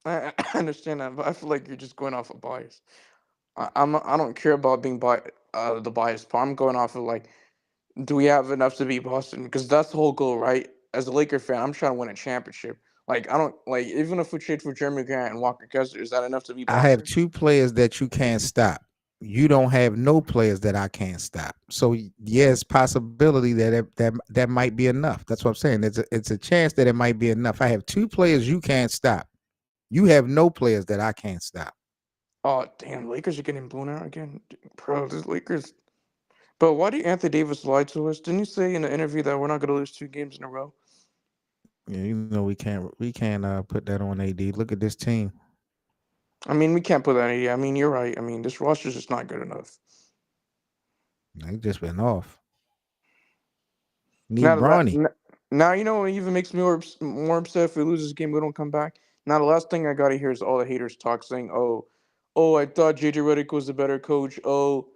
I understand that, but I feel like you're just going off of bias. I don't care about being the bias part. I'm going off of like, do we have enough to beat Boston? Because that's the whole goal, right? As a Laker fan, I'm trying to win a championship. Like I don't like even if we trade for Jeremy Grant and Walker Kessler, is that enough to beat I have Boston? two players that you can't stop. You don't have no players that I can't stop. So yes, possibility that might be enough. That's what I'm saying. It's a chance that it might be enough. I have two players you can't stop. You have no players that I can't stop. Oh damn, Lakers are getting blown out again, bro. This Lakers. But why did Anthony Davis lie to us? Didn't he say in the interview that we're not gonna lose 2 games in a row? Yeah, we can't put that on AD. Look at this team. I mean, we can't put that in. I mean, you're right. I mean, this roster's just not good enough. They just been off. Need Now, Bronny. now you know what even makes me more upset if we lose this game, we don't come back. Now, the last thing I gotta hear is all the haters talk saying, "Oh, I thought JJ Redick was the better coach. Oh,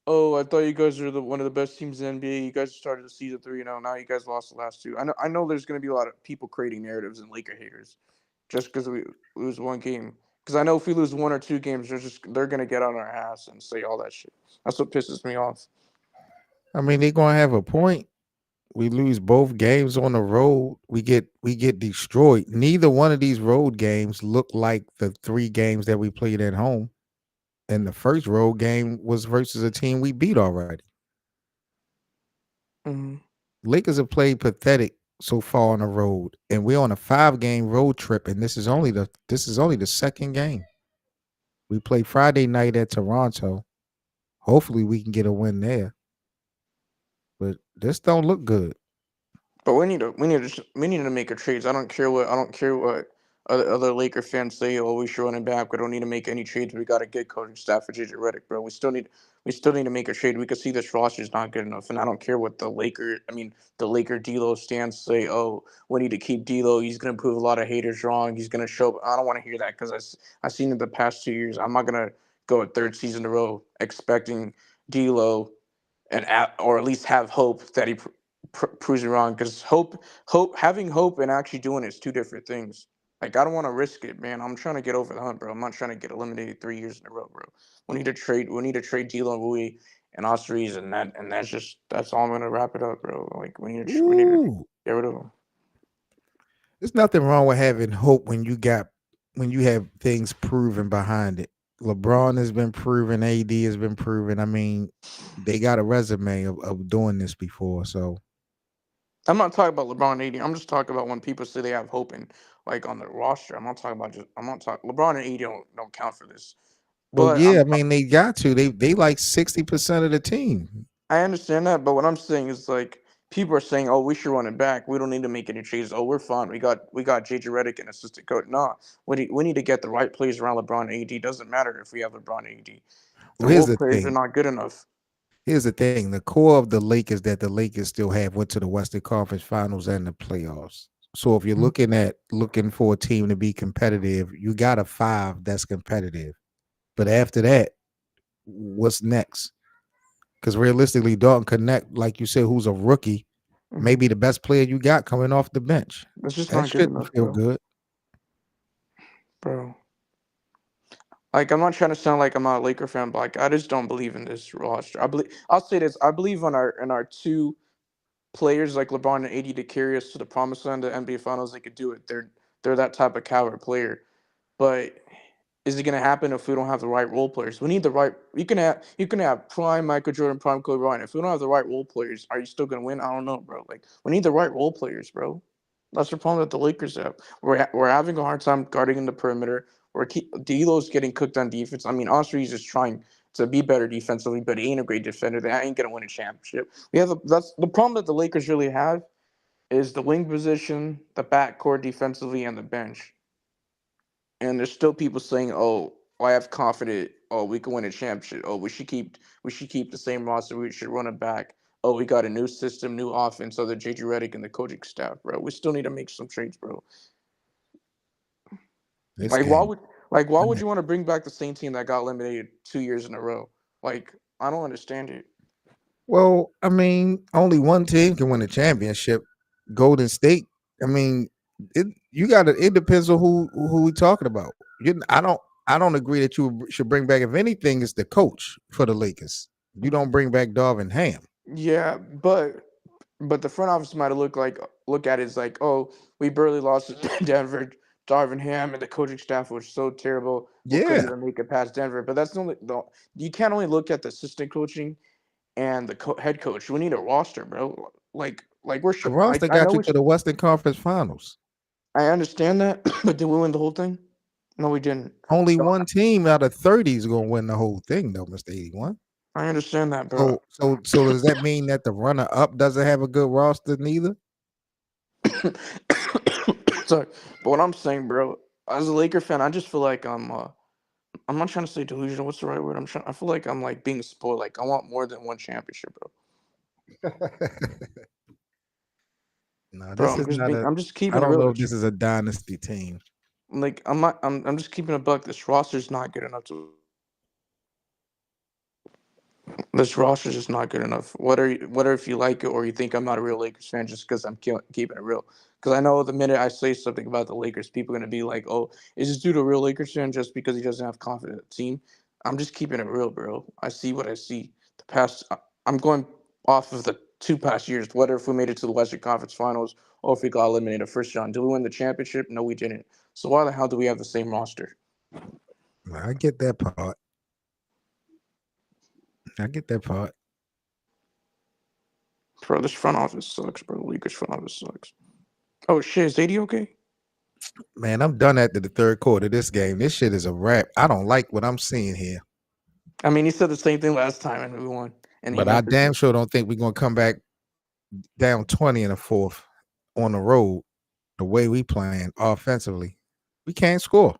I thought you guys are one of the best teams in the NBA. You guys started the season 3, now you guys lost the last two. I know there's gonna be a lot of people creating narratives and Laker haters just because we lose one game. Because I know if we lose 1 or 2 games, they're gonna get on our ass and say all that shit. That's what pisses me off. I mean, they're gonna have a point. We lose both games on the road. We get destroyed. Neither one of these road games look like the 3 games that we played at home. And the first road game was versus a team we beat already. Hmm. Lakers have played pathetic so far on the road, and we're on a 5-game road trip, and this is only the second game. We play Friday night at Toronto. Hopefully, we can get a win there. But this don't look good. But we need to make a trades. I don't care what other Laker fans say. Oh, we should run it back. We don't need to make any trades. We got a good coaching staff for JJ Redick, bro. We still need to make a trade. We could see this roster is not good enough, and I don't care what the Laker D'Lo stands say. Oh, we need to keep D'Lo. He's gonna prove a lot of haters wrong. He's gonna show. I don't want to hear that because I seen it the past 2 years. I'm not gonna go a third season in a row expecting D'Lo or at least have hope that he proves me wrong. Because having hope and actually doing it is two different things. Like I don't want to risk it, man. I'm trying to get over the hump, bro. I'm not trying to get eliminated 3 years in a row, bro. We need to trade. We need to trade D'Lo Rui and Ospreys, that's all I'm gonna wrap it up, bro. Like we need to Ooh, get rid of them. there's nothing wrong with having hope when you have things proven behind it. LeBron has been proven, AD has been proven. I mean, they got a resume of doing this before. So I'm not talking about LeBron and AD. I'm just talking about when people say they have hope in like on the roster. I'm not talking LeBron and AD don't count for this. well, But yeah, I mean they got to. They like 60% of the team. I understand that, but what I'm saying is like people are saying, "Oh, we should run it back. We don't need to make any changes. Oh, we're fine. We got JJ Redick and assistant coach." Nah, we need to get the right players around LeBron and AD. Doesn't matter if we have LeBron and AD. The Well, here's role the players are thing. not good enough. Here's the thing. The core of the Lakers that the Lakers still have went to the Western Conference Finals and the playoffs. So if you're looking for a team to be competitive, you got a 5 that's competitive. But after that, what's next? Because realistically, Dalton Connect, like you said, who's a rookie, Mhm. maybe the best player you got coming off the bench. It's just That not good shouldn't enough, feel bro. good. Bro, like I'm not trying to sound like I'm not a Laker fan, but like I just don't believe in this roster. I'll say this. I believe in our two players like LeBron and AD to carry us to the promised land, the NBA Finals. They could do it. They're that type of caliber player. But is it going to happen if we don't have the right role players? We need the right. You can have prime Michael Jordan, prime Kobe Bryant. If we don't have the right role players, are you still going to win? I don't know, bro. Like we need the right role players, bro. That's the problem that the Lakers have. We're having a hard time guarding in the perimeter. D'Lo's getting cooked on defense. I mean, Osprey is just trying to be better defensively, but he ain't a great defender. That ain't gonna win a championship. That's the problem that the Lakers really have is the wing position, the backcourt defensively, and the bench. And there's still people saying, "Oh, I have confidence. Oh, we can win a championship. Oh, we should keep the same roster. We should run it back. Oh, we got a new system, new offense. So the JJ Redick and the coaching staff, bro. We still need to make some trades, bro. This Like, why game. would like why would you want to bring back the same team that got eliminated 2 years in a row? Like, I don't understand it. Well, I mean, only one team can win a championship. Golden State. I mean, you got to. It depends on who we talking about. I don't agree that you should bring back. If anything, it's the coach for the Lakers. You Mhm. don't bring back Darvin Ham. Yeah, but the front office might look at it as like, oh, we barely lost to Denver. Darvin Ham and the coaching staff was so terrible. We couldn't Yeah, even make it past Denver. But that's only the you can't only look at the assistant coaching and the head coach. We need a roster, bro. Like we're the like roster I got know you to the Western Conference Finals. I understand that, but did we win the whole thing? No, we didn't. Only So one team out of 30 is gonna win the whole thing, though, Mr. 81. I understand that, bro. So does that mean that the runner up doesn't have a good roster neither? Sorry, but what I'm saying, bro, as a Laker fan, I just feel like I'm not trying to say delusional. What's the right word? I feel like I'm like being spoiled. Like I want more than one championship, bro. No, Bro, this is not a. I'm just I keeping it don't real know if with this you. is a dynasty team. Like I'm just keeping a buck. This roster's not good enough to. This roster's just not good enough. Whether if you like it or you think I'm not a real Lakers fan just because I'm keeping it real. Because I know the minute I say something about the Lakers, people are gonna be like, "Oh, is this dude a real Lakers fan just because he doesn't have confidence in the team?" I'm just keeping it real, bro. I see what I see. The past, I'm going off of the 2 past years. Whether if we made it to the Western Conference Finals or if we got eliminated first round, did we win the championship? No, we didn't. So why the hell do we have the same roster? I get that part. I get that part. Bro, this front office sucks, bro. The Lakers front office sucks. Oh shit, is AD okay? Man, I'm done after the third quarter of this game. This shit is a wrap. I don't like what I'm seeing here. I mean, he said the same thing last time and we won. And he But I meant damn it. sure don't think we're gonna come back down 20 in the fourth on the road the way we playing offensively. We can't score.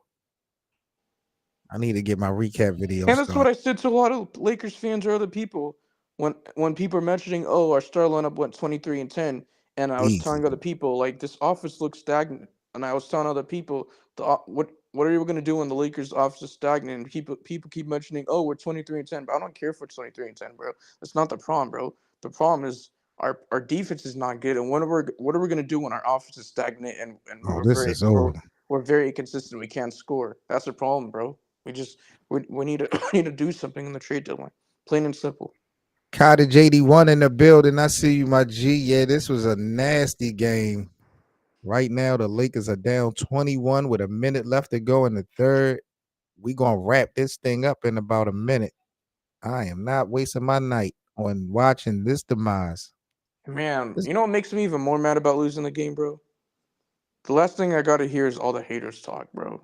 I need to get my recap video And that's what started. I said to a lot of Lakers fans or other people when people are mentioning, oh, our star lineup went 23-10, and I was Easy. telling other people like this offense looks stagnant, and I was telling other people what are you going to do when the Lakers offense is stagnant? And people keep mentioning, oh, we're 23-10, but I don't care if we're 23-10, bro. That's not the problem, bro. The problem is our defense is not good, and what are we going to do when our offense is stagnant and Oh, this is old. we're very inconsistent. We can't score. That's the problem, bro. We need to we need to do something in the trade deadline. Plain and simple. Cottage 81 in the building. I see you, my G. Yeah, this was a nasty game. Right now, the Lakers are down 21 with a minute left to go in the third. We gonna wrap this thing up in about a minute. I am not wasting my night on watching this demise. Man, This, you know what makes me even more mad about losing the game, bro? The last thing I gotta hear is all the haters talk, bro.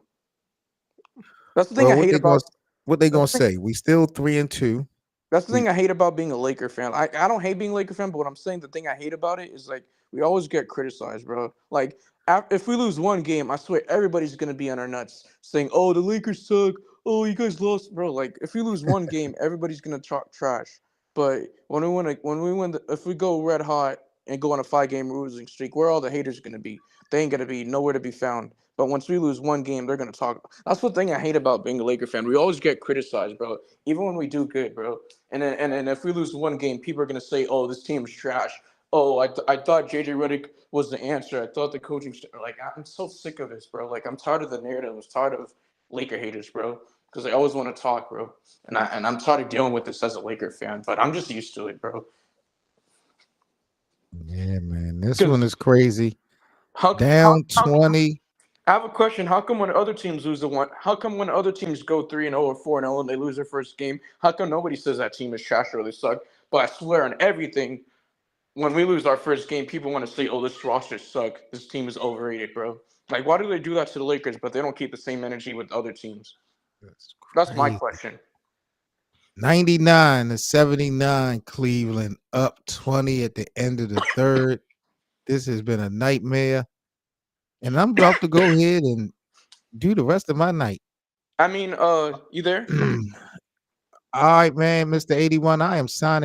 That's the thing well, I hate about. what they That's gonna the thing. say? We still 3-2. That's the We thing I hate about being a Laker fan. I don't hate being a Laker fan, but what I'm saying, the thing I hate about it is like we always get criticized, bro. Like if we lose one game, I swear everybody's gonna be on our nuts saying, "Oh, the Lakers suck. Oh, you guys lost, bro." Like if we lose one game, everybody's gonna talk trash. But if we go red hot and go on a 5 game losing streak, where are all the haters gonna be? They ain't gonna be nowhere to be found. But once we lose one game, they're gonna talk. That's the thing I hate about being a Laker fan. We always get criticized, bro. Even when we do good, bro. And then if we lose one game, people are gonna say, "Oh, this team's trash." Oh, I thought JJ Redick was the answer. I thought the coaching like I'm so sick of this, bro. Like I'm tired of the narrative. I'm tired of Laker haters, bro, because they always want to talk, bro. And I'm tired of dealing with this as a Laker fan. But I'm just used to it, bro. yeah, man. This one Because is crazy. how Down 20. I have a question. How come when other teams lose the one? How come when other teams go 3-0 or 4-0 and they lose their first game? How come nobody says that team is trash or they suck? But I swear on everything, when we lose our first game, people want to say, "Oh, this roster suck. This team is overrated, bro." Like, why do they do that to the Lakers, but they don't keep the same energy with other teams? That's That's my crazy. question. 99-79. Cleveland up 20 at the end of the third. This has been a nightmare. And I'm about to go ahead and do the rest of my night. I mean, you there? All right, man, Mr. 81. I am signing.